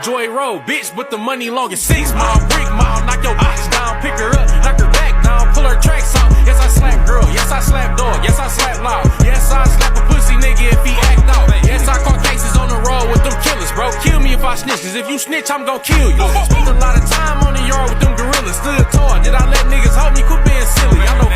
Joy Road, bitch, with the money long as 6 mile, brick mile. Knock your bitch down, pick her up, knock her back down, pull her tracks off. Yes, I slap girl, yes, I slap dog, yes, I slap loud. Yes, I slap a pussy nigga if he act out. Yes, I caught cases on the road with them killers, bro. Kill me if I snitch, cause if you snitch, I'm gon' kill you. Spent a lot of time on the yard with them gorillas, stood tall. Did I let niggas hold me? Quit being silly, I know.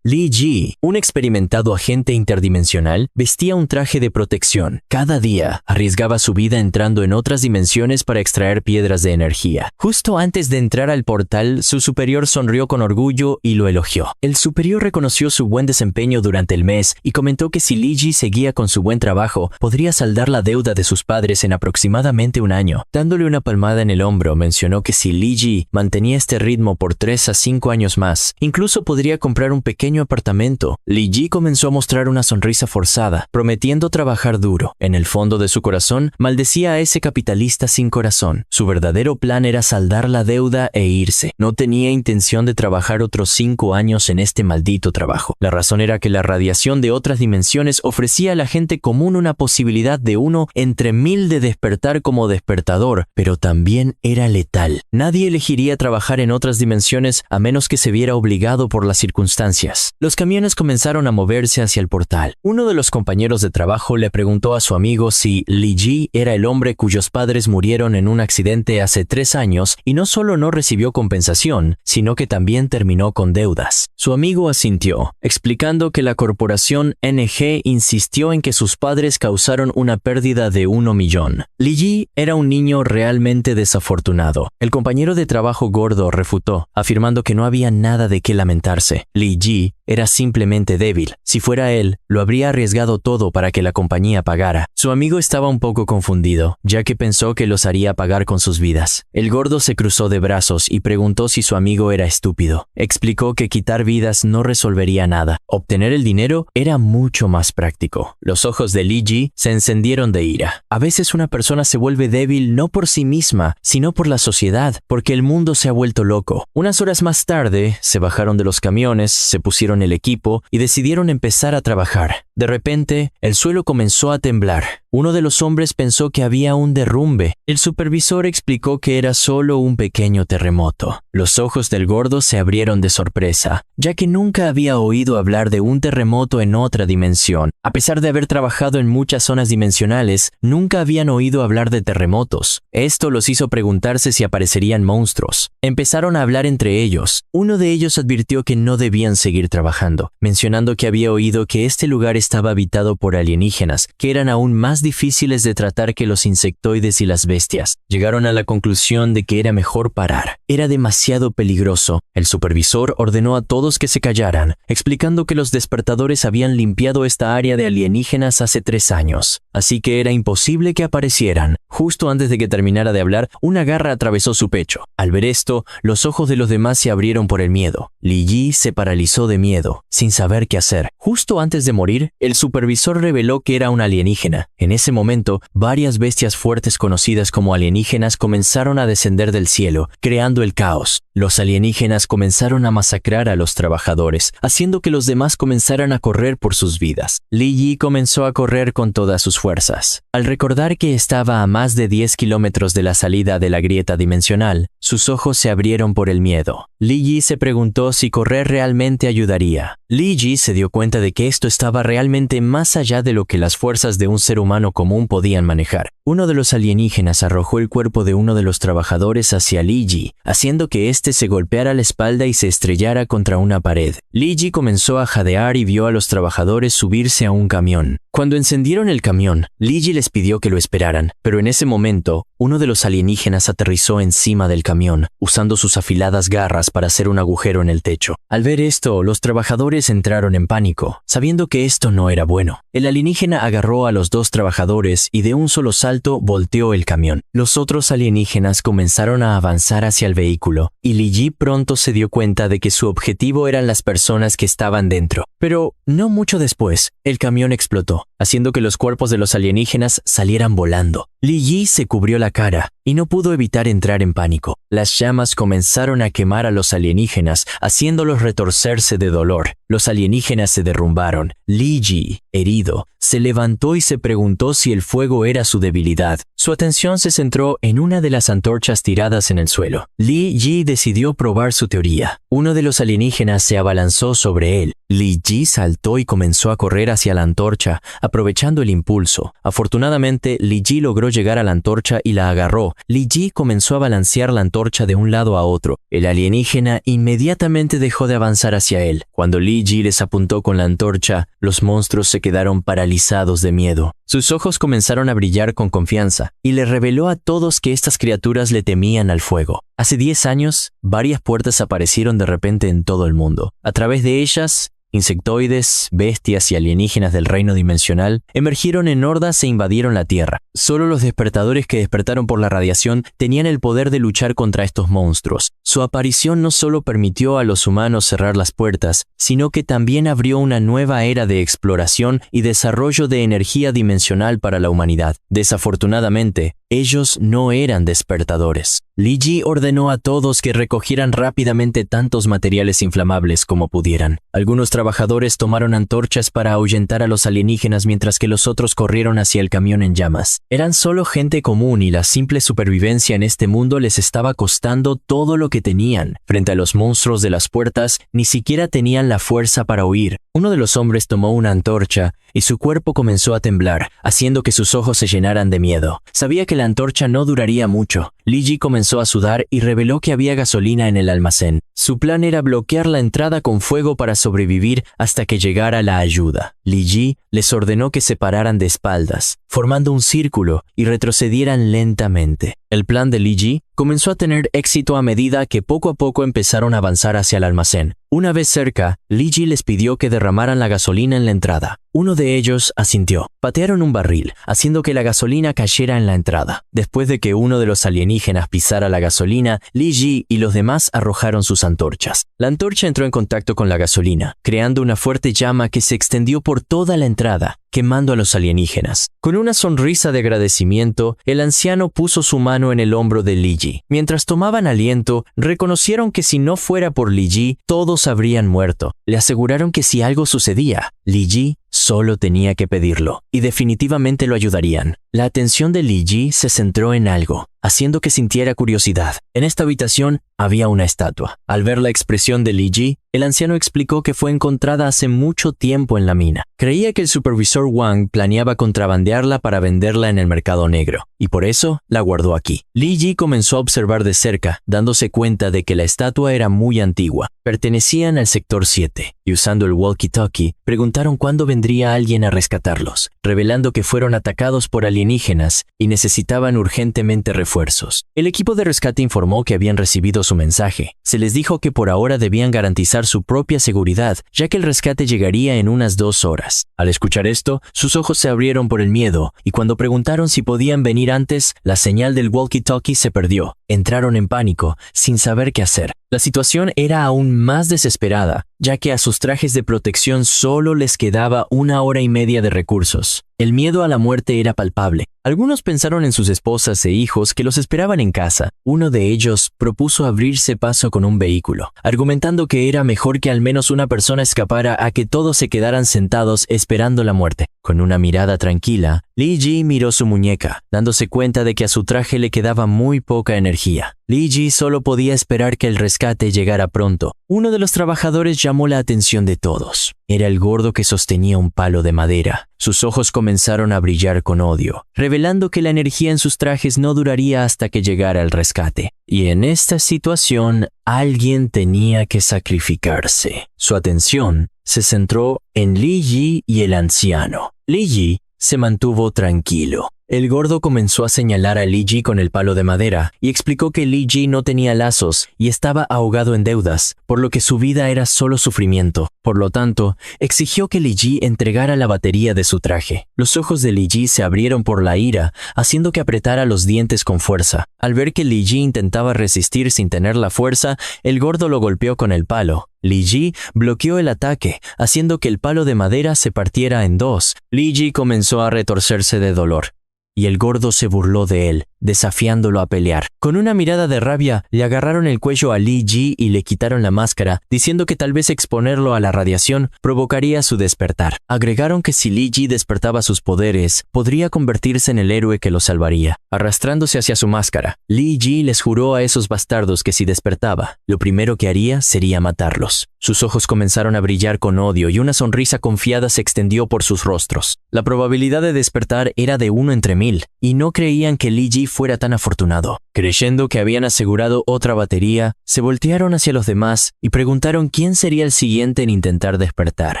Li Ji, un experimentado agente interdimensional, vestía un traje de protección. Cada día, arriesgaba su vida entrando en otras dimensiones para extraer piedras de energía. Justo antes de entrar al portal, su superior sonrió con orgullo y lo elogió. El superior reconoció su buen desempeño durante el mes y comentó que si Li Ji seguía con su buen trabajo, podría saldar la deuda de sus padres en aproximadamente un año. Dándole una palmada en el hombro, mencionó que si Li Ji mantenía este ritmo por 3 a 5 años más, incluso podría comprar un pequeño apartamento. Li Ji comenzó a mostrar una sonrisa forzada, prometiendo trabajar duro. En el fondo de su corazón, maldecía a ese capitalista sin corazón. Su verdadero plan era saldar la deuda e irse. No tenía intención de trabajar otros 5 años en este maldito trabajo. La razón era que la radiación de otras dimensiones ofrecía a la gente común una posibilidad de 1 entre 1000 de despertar como despertador, pero también era letal. Nadie elegiría trabajar en otras dimensiones a menos que se viera obligado por las circunstancias. Los camiones comenzaron a moverse hacia el portal. Uno de los compañeros de trabajo le preguntó a su amigo si Li Ji era el hombre cuyos padres murieron en un accidente hace 3 años y no solo no recibió compensación, sino que también terminó con deudas. Su amigo asintió, explicando que la corporación NG insistió en que sus padres causaron una pérdida de 1 millón. Li Ji era un niño realmente desafortunado. El compañero de trabajo gordo refutó, afirmando que no había nada de qué lamentarse. Li Ji era simplemente débil. Si fuera él, lo habría arriesgado todo para que la compañía pagara. Su amigo estaba un poco confundido, ya que pensó que los haría pagar con sus vidas. El gordo se cruzó de brazos y preguntó si su amigo era estúpido. Explicó que quitar vidas no resolvería nada. Obtener el dinero era mucho más práctico. Los ojos de Li Ji se encendieron de ira. A veces una persona se vuelve débil no por sí misma, sino por la sociedad, porque el mundo se ha vuelto loco. Unas horas más tarde, se bajaron de los camiones, se pusieron el equipo y decidieron empezar a trabajar. De repente, el suelo comenzó a temblar. Uno de los hombres pensó que había un derrumbe. El supervisor explicó que era solo un pequeño terremoto. Los ojos del gordo se abrieron de sorpresa, ya que nunca había oído hablar de un terremoto en otra dimensión. A pesar de haber trabajado en muchas zonas dimensionales, nunca habían oído hablar de terremotos. Esto los hizo preguntarse si aparecerían monstruos. Empezaron a hablar entre ellos. Uno de ellos advirtió que no debían seguir trabajando, mencionando que había oído que este lugar estaba habitado por alienígenas, que eran aún más difíciles de tratar que los insectoides y las bestias. Llegaron a la conclusión de que era mejor parar. Era demasiado peligroso. El supervisor ordenó a todos que se callaran, explicando que los despertadores habían limpiado esta área de alienígenas hace 3 años, así que era imposible que aparecieran. Justo antes de que terminara de hablar, una garra atravesó su pecho. Al ver esto, los ojos de los demás se abrieron por el miedo. Li Ji se paralizó de miedo, sin saber qué hacer. Justo antes de morir, el supervisor reveló que era un alienígena. En ese momento, varias bestias fuertes conocidas como alienígenas comenzaron a descender del cielo, creando el caos. Los alienígenas comenzaron a masacrar a los trabajadores, haciendo que los demás comenzaran a correr por sus vidas. Li Ji comenzó a correr con todas sus fuerzas. Al recordar que estaba a más de 10 kilómetros de la salida de la grieta dimensional, sus ojos se abrieron por el miedo. Li Ji se preguntó si correr realmente ayudaría. Li Ji se dio cuenta de que esto estaba realmente más allá de lo que las fuerzas de un ser humano común podían manejar. Uno de los alienígenas arrojó el cuerpo de uno de los trabajadores hacia Li Ji, haciendo que éste se golpeara la espalda y se estrellara contra una pared. Li Ji comenzó a jadear y vio a los trabajadores subirse a un camión. Cuando encendieron el camión, Li Ji les pidió que lo esperaran, pero en ese momento, uno de los alienígenas aterrizó encima del camión, usando sus afiladas garras para hacer un agujero en el techo. Al ver esto, los trabajadores entraron en pánico, sabiendo que esto no era bueno. El alienígena agarró a los 2 trabajadores y de un solo salto volteó el camión. Los otros alienígenas comenzaron a avanzar hacia el vehículo, y Li Ji pronto se dio cuenta de que su objetivo eran las personas que estaban dentro. Pero no mucho después, el camión explotó, haciendo que los cuerpos de los alienígenas salieran volando. Li Ji se cubrió la cara y no pudo evitar entrar en pánico. Las llamas comenzaron a quemar a los alienígenas, haciéndolos retorcerse de dolor. Los alienígenas se derrumbaron. Li Ji herido, se levantó y se preguntó si el fuego era su debilidad. Su atención se centró en una de las antorchas tiradas en el suelo. Li Ji decidió probar su teoría. Uno de los alienígenas se abalanzó sobre él. Li Ji saltó y comenzó a correr hacia la antorcha, aprovechando el impulso. Afortunadamente, Li Ji logró llegar a la antorcha y la agarró. Li Ji comenzó a balancear la antorcha de un lado a otro. El alienígena inmediatamente dejó de avanzar hacia él. Cuando Li Ji les apuntó con la antorcha, los monstruos se quedaron paralizados de miedo. Sus ojos comenzaron a brillar con confianza, y le reveló a todos que estas criaturas le temían al fuego. Hace 10 años, varias puertas aparecieron de repente en todo el mundo. A través de ellas, insectoides, bestias y alienígenas del reino dimensional emergieron en hordas e invadieron la Tierra. Solo los despertadores que despertaron por la radiación tenían el poder de luchar contra estos monstruos. Su aparición no solo permitió a los humanos cerrar las puertas, sino que también abrió una nueva era de exploración y desarrollo de energía dimensional para la humanidad. Desafortunadamente, ellos no eran despertadores. Li Ji ordenó a todos que recogieran rápidamente tantos materiales inflamables como pudieran. Algunos trabajadores tomaron antorchas para ahuyentar a los alienígenas mientras que los otros corrieron hacia el camión en llamas. Eran solo gente común y la simple supervivencia en este mundo les estaba costando todo lo que tenían. Frente a los monstruos de las puertas, ni siquiera tenían la fuerza para huir. Uno de los hombres tomó una antorcha y su cuerpo comenzó a temblar, haciendo que sus ojos se llenaran de miedo. Sabía que la antorcha no duraría mucho. Li Ji comenzó a sudar y reveló que había gasolina en el almacén. Su plan era bloquear la entrada con fuego para sobrevivir hasta que llegara la ayuda. Li Ji les ordenó que se pararan de espaldas, formando un círculo y retrocedieran lentamente. El plan de Li Ji comenzó a tener éxito a medida que poco a poco empezaron a avanzar hacia el almacén. Una vez cerca, Li Ji les pidió que derramaran la gasolina en la entrada. Uno de ellos asintió. Patearon un barril, haciendo que la gasolina cayera en la entrada. Después de que uno de los alienígenas pisara la gasolina, Li Ji y los demás arrojaron sus antorchas. La antorcha entró en contacto con la gasolina, creando una fuerte llama que se extendió por toda la entrada, quemando a los alienígenas. Con una sonrisa de agradecimiento, el anciano puso su mano en el hombro de Li Ji. Mientras tomaban aliento, reconocieron que si no fuera por Li Ji, todos habrían muerto. Le aseguraron que si algo sucedía, Li Ji solo tenía que pedirlo, y definitivamente lo ayudarían. La atención de Li Ji se centró en algo, haciendo que sintiera curiosidad. En esta habitación había una estatua. Al ver la expresión de Li Ji, el anciano explicó que fue encontrada hace mucho tiempo en la mina. Creía que el supervisor Wang planeaba contrabandearla para venderla en el mercado negro, y por eso la guardó aquí. Li Ji comenzó a observar de cerca, dándose cuenta de que la estatua era muy antigua. Pertenecían al sector 7, y usando el walkie-talkie, preguntaron cuándo vendría alguien a rescatarlos, revelando que fueron atacados por alienígenas y necesitaban urgentemente refuerzos. El equipo de rescate informó que habían recibido su mensaje. Se les dijo que por ahora debían garantizar su propia seguridad, ya que el rescate llegaría en unas 2 horas. Al escuchar esto, sus ojos se abrieron por el miedo, y cuando preguntaron si podían venir antes, la señal del walkie-talkie se perdió. Entraron en pánico, sin saber qué hacer. La situación era aún más desesperada, ya que a sus trajes de protección solo les quedaba 1 hora y media de recursos. El miedo a la muerte era palpable. Algunos pensaron en sus esposas e hijos que los esperaban en casa. Uno de ellos propuso abrirse paso con un vehículo, argumentando que era mejor que al menos una persona escapara a que todos se quedaran sentados esperando la muerte. Con una mirada tranquila, Li Ji miró su muñeca, dándose cuenta de que a su traje le quedaba muy poca energía. Li Ji solo podía esperar que el rescate llegara pronto. Uno de los trabajadores llamó la atención de todos. Era el gordo que sostenía un palo de madera. Sus ojos comenzaron a brillar con odio, revelando que la energía en sus trajes no duraría hasta que llegara el rescate. Y en esta situación, alguien tenía que sacrificarse. Su atención se centró en Li Ji y el anciano. Li Ji se mantuvo tranquilo. El gordo comenzó a señalar a Li Ji con el palo de madera y explicó que Li Ji no tenía lazos y estaba ahogado en deudas, por lo que su vida era solo sufrimiento. Por lo tanto, exigió que Li Ji entregara la batería de su traje. Los ojos de Li Ji se abrieron por la ira, haciendo que apretara los dientes con fuerza. Al ver que Li Ji intentaba resistir sin tener la fuerza, el gordo lo golpeó con el palo. Li Ji bloqueó el ataque, haciendo que el palo de madera se partiera en 2. Li Ji comenzó a retorcerse de dolor, y el gordo se burló de él. desafiándolo a pelear. Con una mirada de rabia, le agarraron el cuello a Li Ji y le quitaron la máscara, diciendo que tal vez exponerlo a la radiación provocaría su despertar. Agregaron que si Li Ji despertaba sus poderes, podría convertirse en el héroe que lo salvaría. Arrastrándose hacia su máscara, Li Ji les juró a esos bastardos que si despertaba, lo primero que haría sería matarlos. Sus ojos comenzaron a brillar con odio y una sonrisa confiada se extendió por sus rostros. La probabilidad de despertar era de 1 entre 1000, y no creían que Li Ji fuera tan afortunado. Creyendo que habían asegurado otra batería, se voltearon hacia los demás y preguntaron quién sería el siguiente en intentar despertar.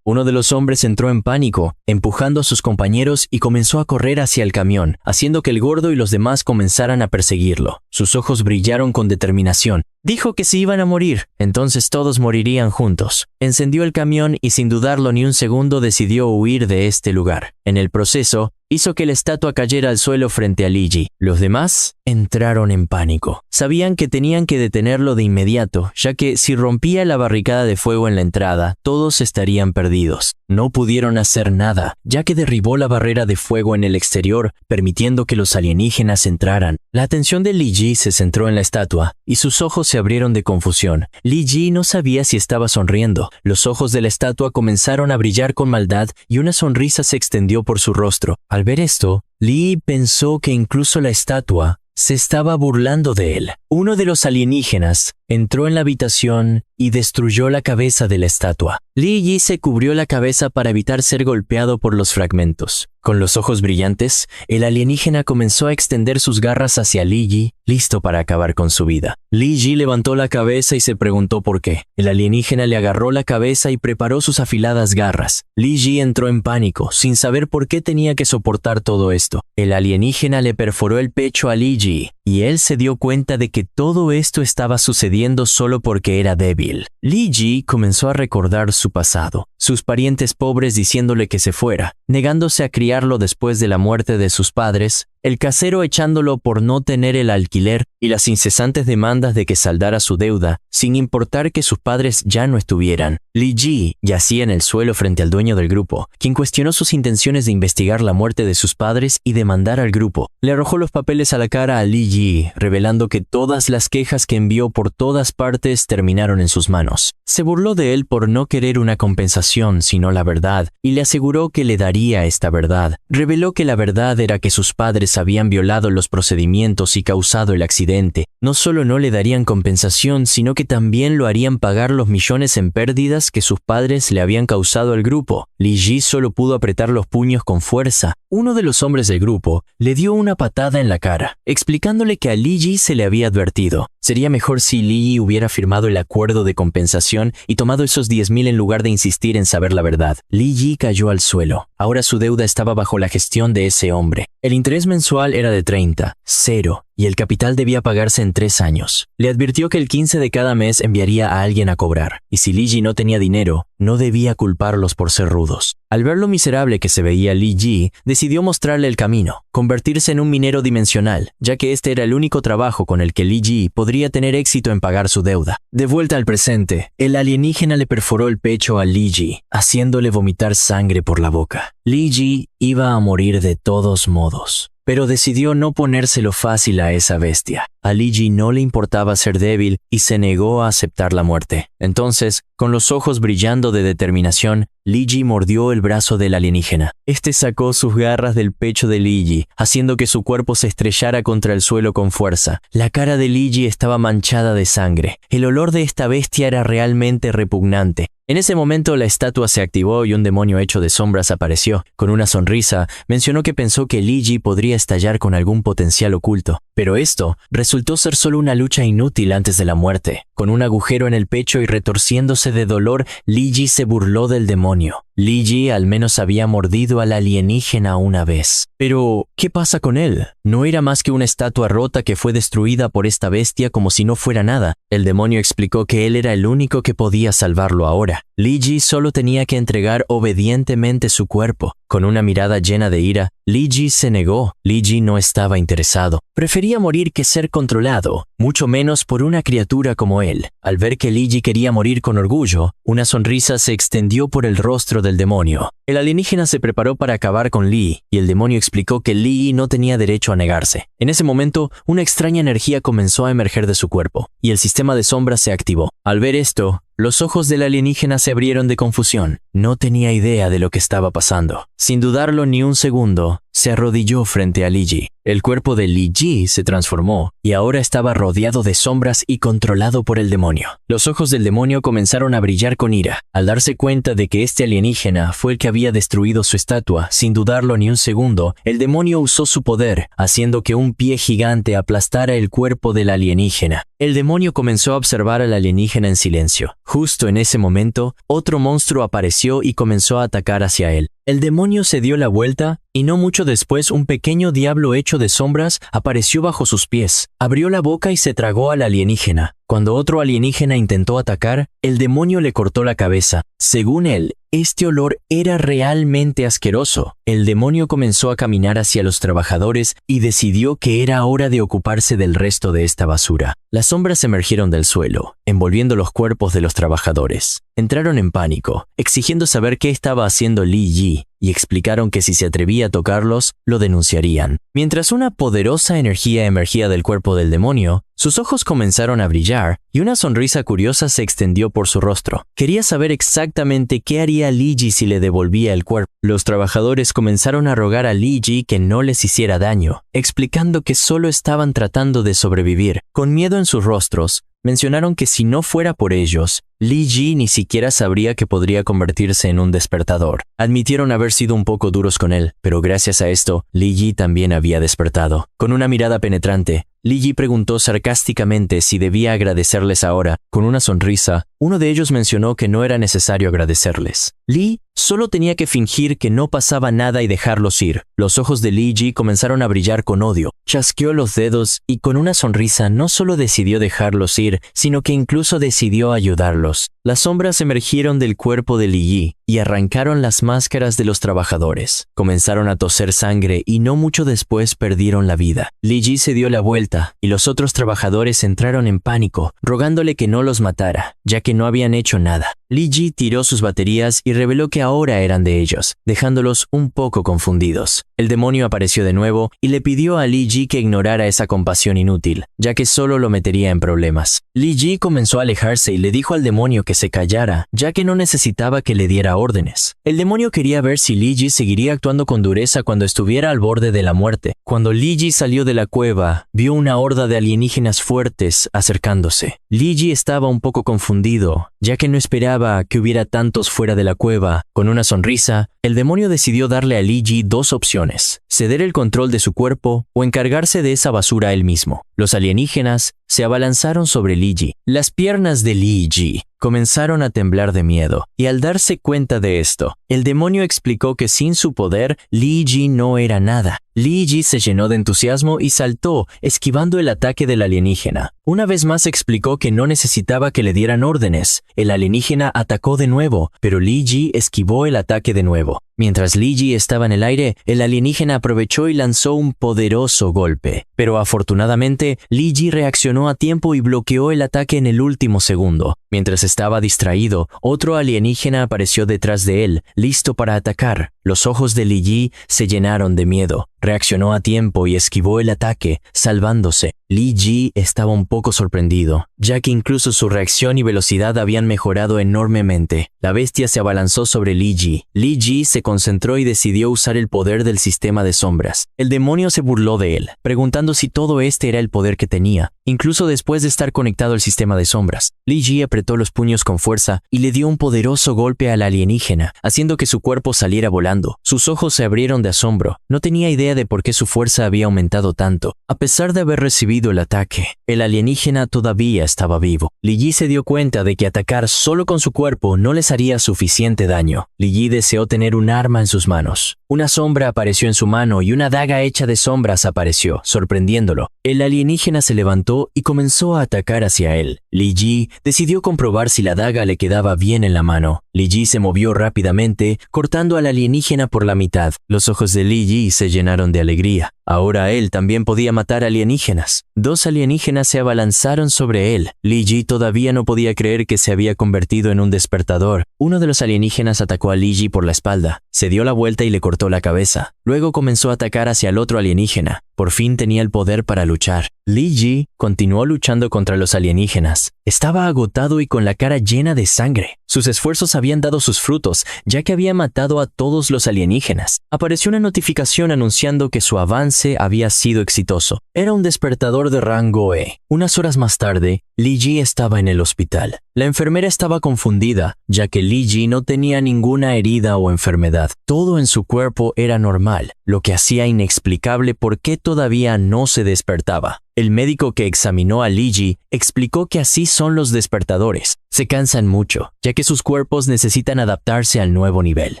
Uno de los hombres entró en pánico, empujando a sus compañeros y comenzó a correr hacia el camión, haciendo que el gordo y los demás comenzaran a perseguirlo. Sus ojos brillaron con determinación. Dijo que si iban a morir, entonces todos morirían juntos. Encendió el camión y sin dudarlo ni un segundo decidió huir de este lugar. En el proceso, hizo que la estatua cayera al suelo frente a Li Ji. Los demás entraron en pánico. Sabían que tenían que detenerlo de inmediato, ya que si rompía la barricada de fuego en la entrada, todos estarían perdidos. No pudieron hacer nada, ya que derribó la barrera de fuego en el exterior, permitiendo que los alienígenas entraran. La atención de Li Ji se centró en la estatua, y sus ojos se abrieron de confusión. Li Ji no sabía si estaba sonriendo. Los ojos de la estatua comenzaron a brillar con maldad y una sonrisa se extendió por su rostro. Al ver esto, Li pensó que incluso la estatua se estaba burlando de él. Uno de los alienígenas entró en la habitación y destruyó la cabeza de la estatua. Li Ji se cubrió la cabeza para evitar ser golpeado por los fragmentos. Con los ojos brillantes, el alienígena comenzó a extender sus garras hacia Li Ji, listo para acabar con su vida. Li Ji levantó la cabeza y se preguntó por qué. El alienígena le agarró la cabeza y preparó sus afiladas garras. Li Ji entró en pánico, sin saber por qué tenía que soportar todo esto. El alienígena le perforó el pecho a Li Ji, y él se dio cuenta de que todo esto estaba sucediendo solo porque era débil. Li Ji comenzó a recordar su pasado, sus parientes pobres diciéndole que se fuera, negándose a criarlo después de la muerte de sus padres, el casero echándolo por no tener el alquiler y las incesantes demandas de que saldara su deuda, sin importar que sus padres ya no estuvieran. Li Ji yacía en el suelo frente al dueño del grupo, quien cuestionó sus intenciones de investigar la muerte de sus padres y demandar al grupo. Le arrojó los papeles a la cara a Li Ji, revelando que todas las quejas que envió por todas partes terminaron en sus manos. Se burló de él por no querer una compensación, sino la verdad, y le aseguró que le daría esta verdad. Reveló que la verdad era que sus padres habían violado los procedimientos y causado el accidente. No solo no le darían compensación, sino que también lo harían pagar los millones en pérdidas que sus padres le habían causado al grupo. Li Ji solo pudo apretar los puños con fuerza. Uno de los hombres del grupo le dio una patada en la cara, explicándole que a Li Ji se le había advertido. Sería mejor si Li Ji hubiera firmado el acuerdo de compensación y tomado esos 10.000 en lugar de insistir en saber la verdad. Li Ji cayó al suelo. Ahora su deuda estaba bajo la gestión de ese hombre. El interés mensual era de 30, 0, y el capital debía pagarse en 3 años. Le advirtió que el 15 de cada mes enviaría a alguien a cobrar, y si Li Ji no tenía dinero, no debía culparlos por ser rudos. Al ver lo miserable que se veía Li Ji, decidió mostrarle el camino, convertirse en un minero dimensional, ya que este era el único trabajo con el que Li Ji podría tener éxito en pagar su deuda. De vuelta al presente, el alienígena le perforó el pecho a Li Ji, haciéndole vomitar sangre por la boca. Li Ji iba a morir de todos modos, pero decidió no ponérselo fácil a esa bestia. A Li Ji no le importaba ser débil y se negó a aceptar la muerte. Entonces, con los ojos brillando de determinación, Li Ji mordió el brazo del alienígena. Este sacó sus garras del pecho de Li Ji, haciendo que su cuerpo se estrellara contra el suelo con fuerza. La cara de Li Ji estaba manchada de sangre. El olor de esta bestia era realmente repugnante. En ese momento la estatua se activó y un demonio hecho de sombras apareció. Con una sonrisa, mencionó que pensó que Li Ji podría estallar con algún potencial oculto. Pero esto resultó ser solo una lucha inútil antes de la muerte. Con un agujero en el pecho y retorciéndose de dolor, Li Ji se burló del demonio. Li Ji al menos había mordido al alienígena una vez. Pero, ¿qué pasa con él? No era más que una estatua rota que fue destruida por esta bestia como si no fuera nada. El demonio explicó que él era el único que podía salvarlo ahora. Li Ji solo tenía que entregar obedientemente su cuerpo. Con una mirada llena de ira, Li Ji se negó. Li Ji no estaba interesado. Prefería morir que ser controlado, mucho menos por una criatura como él. Al ver que Li Ji quería morir con orgullo, una sonrisa se extendió por el rostro poder del demonio. El alienígena se preparó para acabar con Lee, y el demonio explicó que Lee no tenía derecho a negarse. En ese momento, una extraña energía comenzó a emerger de su cuerpo, y el sistema de sombras se activó. Al ver esto, los ojos del alienígena se abrieron de confusión. No tenía idea de lo que estaba pasando. Sin dudarlo ni un segundo, se arrodilló frente a Li Ji. El cuerpo de Li Ji se transformó y ahora estaba rodeado de sombras y controlado por el demonio. Los ojos del demonio comenzaron a brillar con ira. Al darse cuenta de que este alienígena fue el que había destruido su estatua, sin dudarlo ni un segundo, el demonio usó su poder, haciendo que un pie gigante aplastara el cuerpo del alienígena. El demonio comenzó a observar al alienígena en silencio. Justo en ese momento, otro monstruo apareció y comenzó a atacar hacia él. El demonio se dio la vuelta y no mucho después un pequeño diablo hecho de sombras apareció bajo sus pies. Abrió la boca y se tragó al alienígena. Cuando otro alienígena intentó atacar, el demonio le cortó la cabeza. Según él, este olor era realmente asqueroso. El demonio comenzó a caminar hacia los trabajadores y decidió que era hora de ocuparse del resto de esta basura. Las sombras emergieron del suelo, envolviendo los cuerpos de los trabajadores. Entraron en pánico, exigiendo saber qué estaba haciendo Li Ji, y explicaron que si se atrevía a tocarlos, lo denunciarían. Mientras una poderosa energía emergía del cuerpo del demonio, sus ojos comenzaron a brillar y una sonrisa curiosa se extendió por su rostro. Quería saber exactamente qué haría Li Ji si le devolvía el cuerpo. Los trabajadores comenzaron a rogar a Li Ji que no les hiciera daño, explicando que solo estaban tratando de sobrevivir. Con miedo en sus rostros, mencionaron que si no fuera por ellos, Li Ji ni siquiera sabría que podría convertirse en un despertador. Admitieron haber sido un poco duros con él, pero gracias a esto, Li Ji también había despertado. Con una mirada penetrante, Li Ji preguntó sarcásticamente si debía agradecerles ahora. Con una sonrisa, uno de ellos mencionó que no era necesario agradecerles. Li solo tenía que fingir que no pasaba nada y dejarlos ir. Los ojos de Li Ji comenzaron a brillar con odio. Chasqueó los dedos y con una sonrisa no solo decidió dejarlos ir, sino que incluso decidió ayudarlos. Las sombras emergieron del cuerpo de Li Ji y arrancaron las máscaras de los trabajadores. Comenzaron a toser sangre y no mucho después perdieron la vida. Li Ji se dio la vuelta y los otros trabajadores entraron en pánico, rogándole que no los matara, ya que no habían hecho nada. Li Ji tiró sus baterías y reveló que ahora eran de ellos, dejándolos un poco confundidos. El demonio apareció de nuevo y le pidió a Li Ji que ignorara esa compasión inútil, ya que solo lo metería en problemas. Li Ji comenzó a alejarse y le dijo al demonio que se callara, ya que no necesitaba que le diera órdenes. El demonio quería ver si Li Ji seguiría actuando con dureza cuando estuviera al borde de la muerte. Cuando Li Ji salió de la cueva, vio una horda de alienígenas fuertes acercándose. Li Ji estaba un poco confundido, ya que no esperaba que hubiera tantos fuera de la cueva. Con una sonrisa, el demonio decidió darle a Li Ji dos opciones: ceder el control de su cuerpo o encargarse de esa basura él mismo. Los alienígenas se abalanzaron sobre Li Ji. Las piernas de Li Ji comenzaron a temblar de miedo, y al darse cuenta de esto, el demonio explicó que sin su poder, Li Ji no era nada. Li Ji se llenó de entusiasmo y saltó, esquivando el ataque del alienígena. Una vez más explicó que no necesitaba que le dieran órdenes. El alienígena atacó de nuevo, pero Li Ji esquivó el ataque de nuevo. Mientras Li Ji estaba en el aire, el alienígena aprovechó y lanzó un poderoso golpe. Pero afortunadamente, Li Ji reaccionó a tiempo y bloqueó el ataque en el último segundo. Mientras estaba distraído, otro alienígena apareció detrás de él, listo para atacar. Los ojos de Li Ji se llenaron de miedo. Reaccionó a tiempo y esquivó el ataque, salvándose. Li Ji estaba un poco sorprendido, ya que incluso su reacción y velocidad habían mejorado enormemente. La bestia se abalanzó sobre Li Ji. Li Ji se concentró y decidió usar el poder del sistema de sombras. El demonio se burló de él, preguntando si todo este era el poder que tenía, incluso después de estar conectado al sistema de sombras. Li Ji apretó los puños con fuerza y le dio un poderoso golpe al alienígena, haciendo que su cuerpo saliera volando. Sus ojos se abrieron de asombro. No tenía idea de por qué su fuerza había aumentado tanto. A pesar de haber recibido el ataque, el alienígena todavía estaba vivo. Li Ji se dio cuenta de que atacar solo con su cuerpo no les haría suficiente daño. Li Ji deseó tener un arma en sus manos. Una sombra apareció en su mano y una daga hecha de sombras apareció, sorprendiéndolo. El alienígena se levantó y comenzó a atacar hacia él. Li Ji decidió comprobar si la daga le quedaba bien en la mano. Li Ji se movió rápidamente, cortando al alienígena por la mitad. Los ojos de Li Ji se llenaron de alegría. Ahora él también podía matar alienígenas. 2 alienígenas se abalanzaron sobre él. Li Ji todavía no podía creer que se había convertido en un despertador. Uno de los alienígenas atacó a Li Ji por la espalda. Se dio la vuelta y le cortó la cabeza. Luego comenzó a atacar hacia el otro alienígena. Por fin tenía el poder para luchar. Li Ji continuó luchando contra los alienígenas. Estaba agotado y con la cara llena de sangre. Sus esfuerzos habían dado sus frutos, ya que había matado a todos los alienígenas. Apareció una notificación anunciando que su avance había sido exitoso. Era un despertador de rango E. Unas horas más tarde, Li Ji estaba en el hospital. La enfermera estaba confundida, ya que Li Ji no tenía ninguna herida o enfermedad. Todo en su cuerpo era normal, lo que hacía inexplicable por qué todavía no se despertaba. El médico que examinó a Li Ji explicó que así son los despertadores. Se cansan mucho, ya que sus cuerpos necesitan adaptarse al nuevo nivel.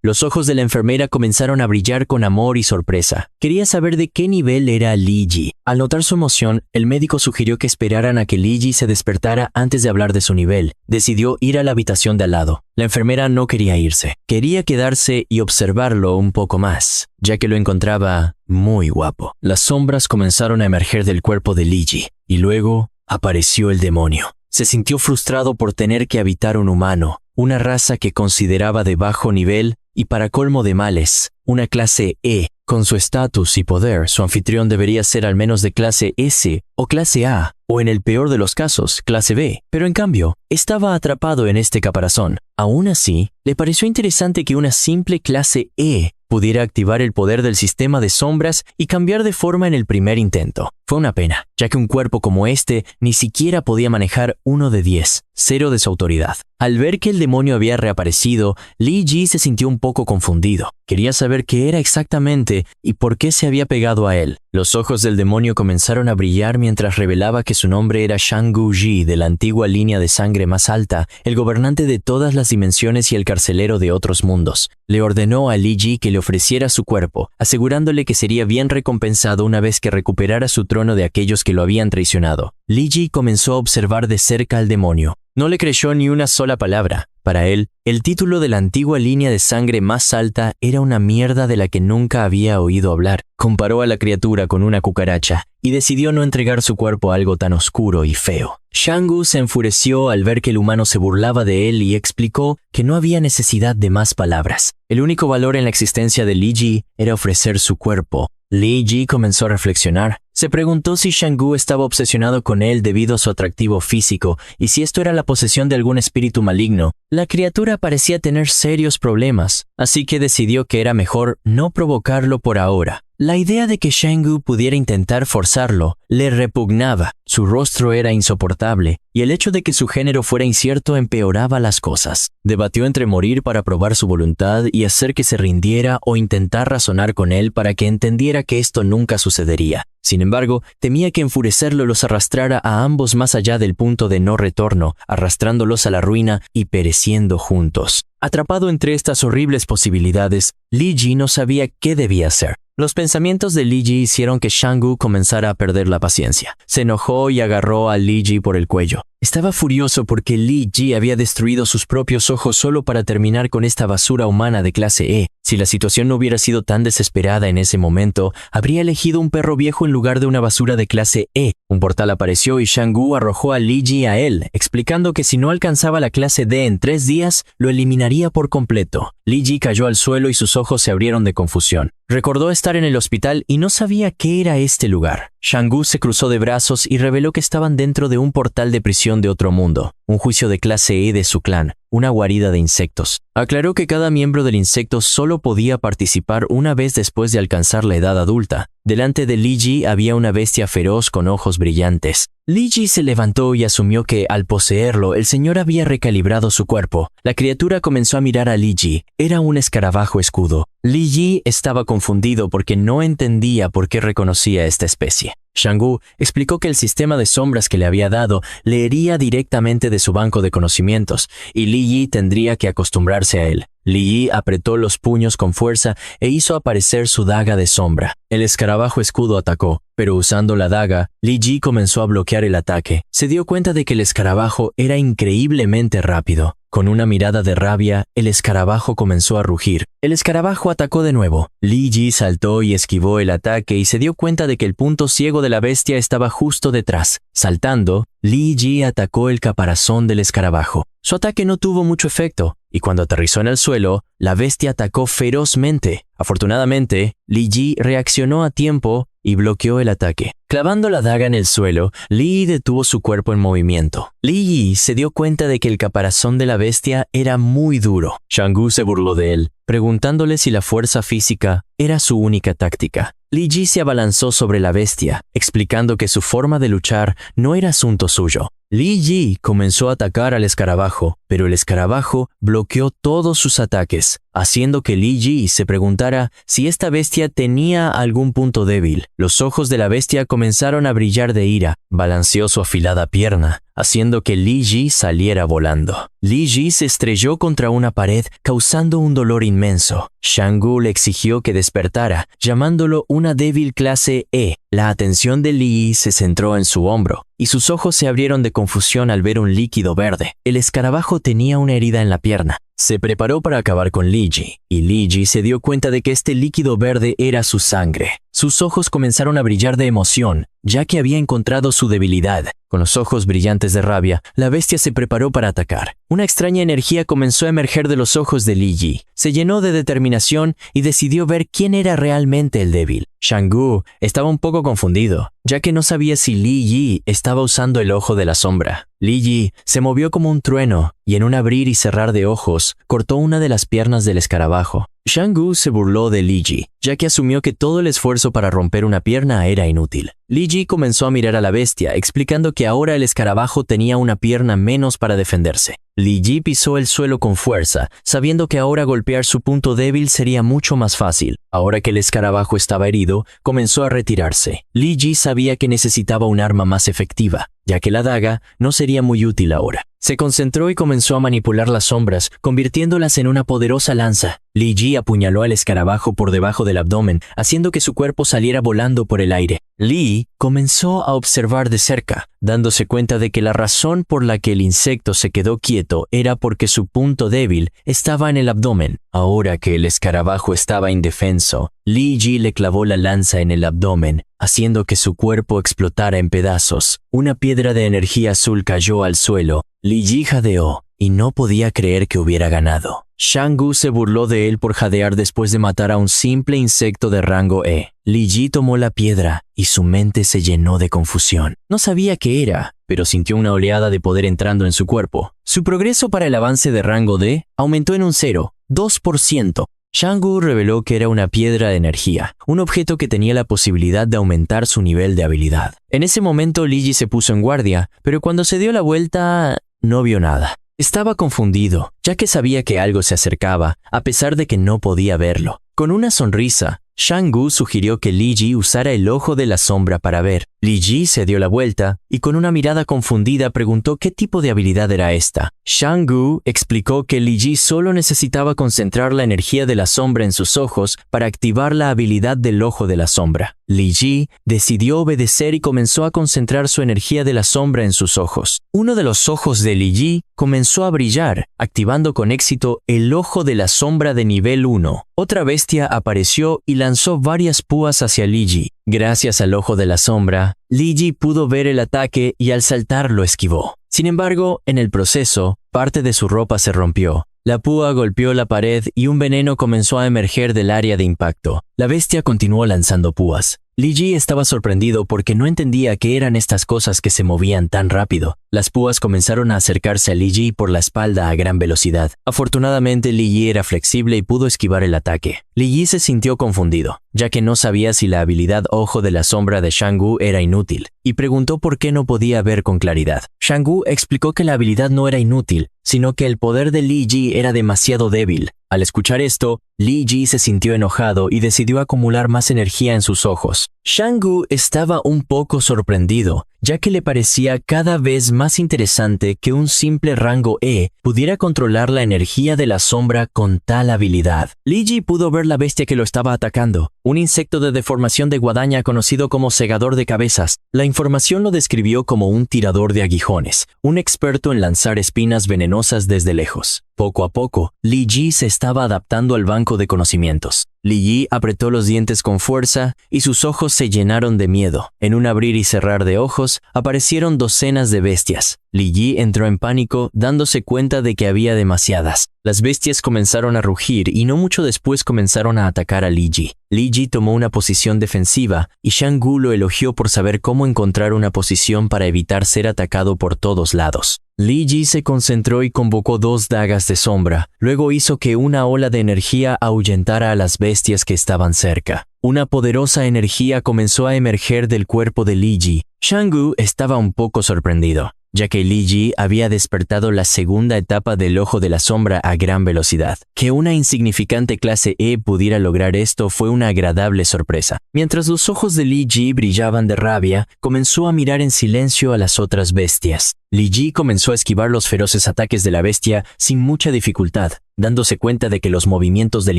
Los ojos de la enfermera comenzaron a brillar con amor y sorpresa. Quería saber de qué nivel era Li Ji. Al notar su emoción, el médico sugirió que esperaran a que Li Ji se despertara antes de hablar de su nivel. Decidió ir a la habitación de al lado. La enfermera no quería irse. Quería quedarse y observarlo un poco más, ya que lo encontraba muy guapo. Las sombras comenzaron a emerger del cuerpo de Li Ji, y luego apareció el demonio. Se sintió frustrado por tener que habitar un humano, una raza que consideraba de bajo nivel y, para colmo de males, una clase E. Con su estatus y poder, su anfitrión debería ser al menos de clase S o clase A, o en el peor de los casos, clase B. Pero en cambio, estaba atrapado en este caparazón. Aún así, le pareció interesante que una simple clase E pudiera activar el poder del sistema de sombras y cambiar de forma en el primer intento. Fue una pena, ya que un cuerpo como este ni siquiera podía manejar 1 de 10, 0 de su autoridad. Al ver que el demonio había reaparecido, Li Ji se sintió un poco confundido. Quería saber qué era exactamente y por qué se había pegado a él. Los ojos del demonio comenzaron a brillar mientras revelaba que su nombre era Shang Ji, de la antigua línea de sangre más alta, el gobernante de todas las dimensiones y el carcelero de otros mundos. Le ordenó a Li Ji que le ofreciera su cuerpo, asegurándole que sería bien recompensado una vez que recuperara su trono de aquellos que lo habían traicionado. Li Ji comenzó a observar de cerca al demonio. No le creyó ni una sola palabra. Para él, el título de la antigua línea de sangre más alta era una mierda de la que nunca había oído hablar. Comparó a la criatura con una cucaracha y decidió no entregar su cuerpo a algo tan oscuro y feo. Shang se enfureció al ver que el humano se burlaba de él y explicó que no había necesidad de más palabras. El único valor en la existencia de Li Ji era ofrecer su cuerpo. Li Ji comenzó a reflexionar. Se preguntó si Shang estaba obsesionado con él debido a su atractivo físico y si esto era la posesión de algún espíritu maligno. La criatura parecía tener serios problemas, así que decidió que era mejor no provocarlo por ahora. La idea de que Shang pudiera intentar forzarlo le repugnaba. Su rostro era insoportable y el hecho de que su género fuera incierto empeoraba las cosas. Debatió entre morir para probar su voluntad y hacer que se rindiera o intentar razonar con él para que entendiera que esto nunca sucedería. Sin embargo, temía que enfurecerlo los arrastrara a ambos más allá del punto de no retorno, arrastrándolos a la ruina y pereciendo juntos. Atrapado entre estas horribles posibilidades, Li Ji no sabía qué debía hacer. Los pensamientos de Li Ji hicieron que Shang comenzara a perder la paciencia. Se enojó y agarró a Li Ji por el cuello. Estaba furioso porque Li Ji había destruido sus propios ojos solo para terminar con esta basura humana de clase E. Si la situación no hubiera sido tan desesperada en ese momento, habría elegido un perro viejo en lugar de una basura de clase E. Un portal apareció y Shang arrojó a Li Ji a él, explicando que si no alcanzaba la clase D en 3 días, lo eliminaría por completo. Li Ji cayó al suelo y sus ojos se abrieron de confusión. Recordó estar en el hospital y no sabía qué era este lugar. Shang se cruzó de brazos y reveló que estaban dentro de un portal de prisión de otro mundo, un juicio de clase E de su clan, una guarida de insectos. Aclaró que cada miembro del insecto solo podía participar una vez después de alcanzar la edad adulta. Delante de Li Ji había una bestia feroz con ojos brillantes. Li Ji se levantó y asumió que, al poseerlo, el señor había recalibrado su cuerpo. La criatura comenzó a mirar a Li Ji. Era un escarabajo escudo. Li Ji estaba confundido porque no entendía por qué reconocía esta especie. Shang explicó que el sistema de sombras que le había dado leería directamente de su banco de conocimientos, y Li Ji tendría que acostumbrarse a él. Li Yi apretó los puños con fuerza e hizo aparecer su daga de sombra. El escarabajo escudo atacó, pero usando la daga, Li Yi comenzó a bloquear el ataque. Se dio cuenta de que el escarabajo era increíblemente rápido. Con una mirada de rabia, el escarabajo comenzó a rugir. El escarabajo atacó de nuevo. Li Yi saltó y esquivó el ataque y se dio cuenta de que el punto ciego de la bestia estaba justo detrás. Saltando, Li Yi atacó el caparazón del escarabajo. Su ataque no tuvo mucho efecto, y cuando aterrizó en el suelo, la bestia atacó ferozmente. Afortunadamente, Li Yi reaccionó a tiempo y bloqueó el ataque. Clavando la daga en el suelo, Li Yi detuvo su cuerpo en movimiento. Li Yi se dio cuenta de que el caparazón de la bestia era muy duro. Shang-Gu se burló de él, preguntándole si la fuerza física era su única táctica. Li Yi se abalanzó sobre la bestia, explicando que su forma de luchar no era asunto suyo. Li Yi comenzó a atacar al escarabajo, pero el escarabajo bloqueó todos sus ataques, haciendo que Li Yi se preguntara si esta bestia tenía algún punto débil. Los ojos de la bestia comenzaron a brillar de ira. Balanceó su afilada pierna, haciendo que Li Yi saliera volando. Li Yi se estrelló contra una pared, causando un dolor inmenso. Shang-Gu le exigió que despertara, llamándolo una débil clase E. La atención de Li Yi se centró en su hombro, y sus ojos se abrieron de confusión al ver un líquido verde. El escarabajo tenía una herida en la pierna. Se preparó para acabar con Li Yi, y Li Yi se dio cuenta de que este líquido verde era su sangre. Sus ojos comenzaron a brillar de emoción, ya que había encontrado su debilidad. Con los ojos brillantes de rabia, la bestia se preparó para atacar. Una extraña energía comenzó a emerger de los ojos de Li Yi. Se llenó de determinación y decidió ver quién era realmente el débil. Shang-Gu estaba un poco confundido, ya que no sabía si Li Yi estaba usando el ojo de la sombra. Li Yi se movió como un trueno y en un abrir y cerrar de ojos, cortó una de las piernas del escarabajo. Shang-Gu se burló de Li Yi, ya que asumió que todo el esfuerzo para romper una pierna era inútil. Li Yi comenzó a mirar a la bestia, explicando que ahora el escarabajo tenía una pierna menos para defenderse. Li Yi pisó el suelo con fuerza, sabiendo que ahora golpear su punto débil sería mucho más fácil. Ahora que el escarabajo estaba herido, comenzó a retirarse. Li Yi sabía que necesitaba un arma más efectiva, ya que la daga no sería muy útil ahora. Se concentró y comenzó a manipular las sombras, convirtiéndolas en una poderosa lanza. Li Yi apuñaló al escarabajo por debajo del abdomen, haciendo que su cuerpo saliera volando por el aire. Li comenzó a observar de cerca, dándose cuenta de que la razón por la que el insecto se quedó quieto era porque su punto débil estaba en el abdomen. Ahora que el escarabajo estaba indefenso, Li Yi le clavó la lanza en el abdomen, haciendo que su cuerpo explotara en pedazos. Una piedra de energía azul cayó al suelo. Li Yi jadeó y no podía creer que hubiera ganado. Shang-Gu se burló de él por jadear después de matar a un simple insecto de rango E. Li Yi tomó la piedra y su mente se llenó de confusión. No sabía qué era, pero sintió una oleada de poder entrando en su cuerpo. Su progreso para el avance de rango D aumentó en un 0,2%. Shang-Gu reveló que era una piedra de energía, un objeto que tenía la posibilidad de aumentar su nivel de habilidad. En ese momento Li Yi se puso en guardia, pero cuando se dio la vuelta, no vio nada. Estaba confundido, ya que sabía que algo se acercaba, a pesar de que no podía verlo. Con una sonrisa, Shang-Gu sugirió que Li Yi usara el ojo de la sombra para ver. Li Yi se dio la vuelta y con una mirada confundida preguntó qué tipo de habilidad era esta. Shang-Gu explicó que Li Yi solo necesitaba concentrar la energía de la sombra en sus ojos para activar la habilidad del ojo de la sombra. Li Yi decidió obedecer y comenzó a concentrar su energía de la sombra en sus ojos. Uno de los ojos de Li Yi comenzó a brillar, activando con éxito el ojo de la sombra de nivel 1. Otra bestia apareció y lanzó varias púas hacia Li Yi. Gracias al ojo de la sombra, Li Yi pudo ver el ataque y al saltar lo esquivó. Sin embargo, en el proceso, parte de su ropa se rompió. La púa golpeó la pared y un veneno comenzó a emerger del área de impacto. La bestia continuó lanzando púas. Li Yi estaba sorprendido porque no entendía qué eran estas cosas que se movían tan rápido. Las púas comenzaron a acercarse a Li Yi por la espalda a gran velocidad. Afortunadamente, Li Yi era flexible y pudo esquivar el ataque. Li Yi se sintió confundido, ya que no sabía si la habilidad Ojo de la Sombra de Shang-Gu era inútil, y preguntó por qué no podía ver con claridad. Shang-Gu explicó que la habilidad no era inútil, sino que el poder de Li Yi era demasiado débil. Al escuchar esto, Li Ji se sintió enojado y decidió acumular más energía en sus ojos. Shang-Gu estaba un poco sorprendido, ya que le parecía cada vez más interesante que un simple rango E pudiera controlar la energía de la sombra con tal habilidad. Li Ji pudo ver la bestia que lo estaba atacando, un insecto de deformación de guadaña conocido como segador de cabezas. La información lo describió como un tirador de aguijones, un experto en lanzar espinas venenosas desde lejos. Poco a poco, Li Ji se estaba adaptando al banco de conocimientos. Li Ji apretó los dientes con fuerza y sus ojos se llenaron de miedo. En un abrir y cerrar de ojos, aparecieron docenas de bestias. Li Ji entró en pánico, dándose cuenta de que había demasiadas. Las bestias comenzaron a rugir y no mucho después comenzaron a atacar a Li Ji. Li Ji tomó una posición defensiva y Shang-Gu lo elogió por saber cómo encontrar una posición para evitar ser atacado por todos lados. Li Ji se concentró y convocó 2 dagas de sombra. Luego hizo que una ola de energía ahuyentara a las bestias que estaban cerca. Una poderosa energía comenzó a emerger del cuerpo de Li Ji. Shang-Gu estaba un poco sorprendido, ya que Li Ji había despertado la segunda etapa del ojo de la sombra a gran velocidad. Que una insignificante clase E pudiera lograr esto fue una agradable sorpresa. Mientras los ojos de Li Ji brillaban de rabia, comenzó a mirar en silencio a las otras bestias. Li Ji comenzó a esquivar los feroces ataques de la bestia sin mucha dificultad, dándose cuenta de que los movimientos del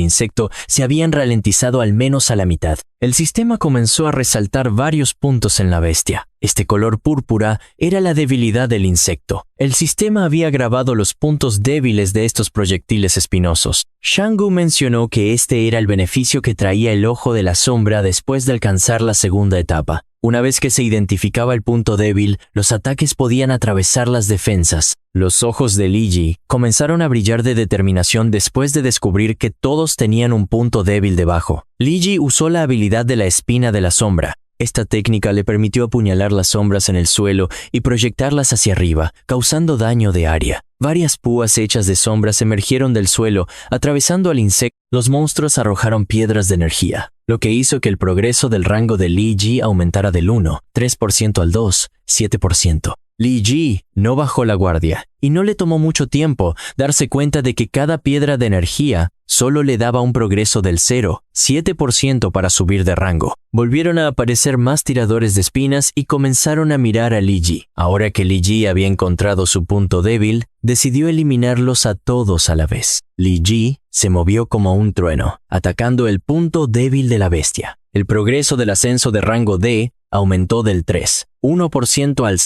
insecto se habían ralentizado al menos a la mitad. El sistema comenzó a resaltar varios puntos en la bestia. Este color púrpura era la debilidad del insecto. El sistema había grabado los puntos débiles de estos proyectiles espinosos. Shang-Gu mencionó que este era el beneficio que traía el ojo de la sombra después de alcanzar la segunda etapa. Una vez que se identificaba el punto débil, los ataques podían atravesar las defensas. Los ojos de Li Ji comenzaron a brillar de determinación después de descubrir que todos tenían un punto débil debajo. Li Ji usó la habilidad de la espina de la sombra. Esta técnica le permitió apuñalar las sombras en el suelo y proyectarlas hacia arriba, causando daño de área. Varias púas hechas de sombras emergieron del suelo, atravesando al insecto. Los monstruos arrojaron piedras de energía, lo que hizo que el progreso del rango de Li Ji aumentara del 3% al 7%. Li Ji no bajó la guardia, y no le tomó mucho tiempo darse cuenta de que cada piedra de energía solo le daba un progreso del 7% para subir de rango. Volvieron a aparecer más tiradores de espinas y comenzaron a mirar a Li Ji. Ahora que Li Ji había encontrado su punto débil, decidió eliminarlos a todos a la vez. Li Ji se movió como un trueno, atacando el punto débil de la bestia. El progreso del ascenso de rango D aumentó del 1% al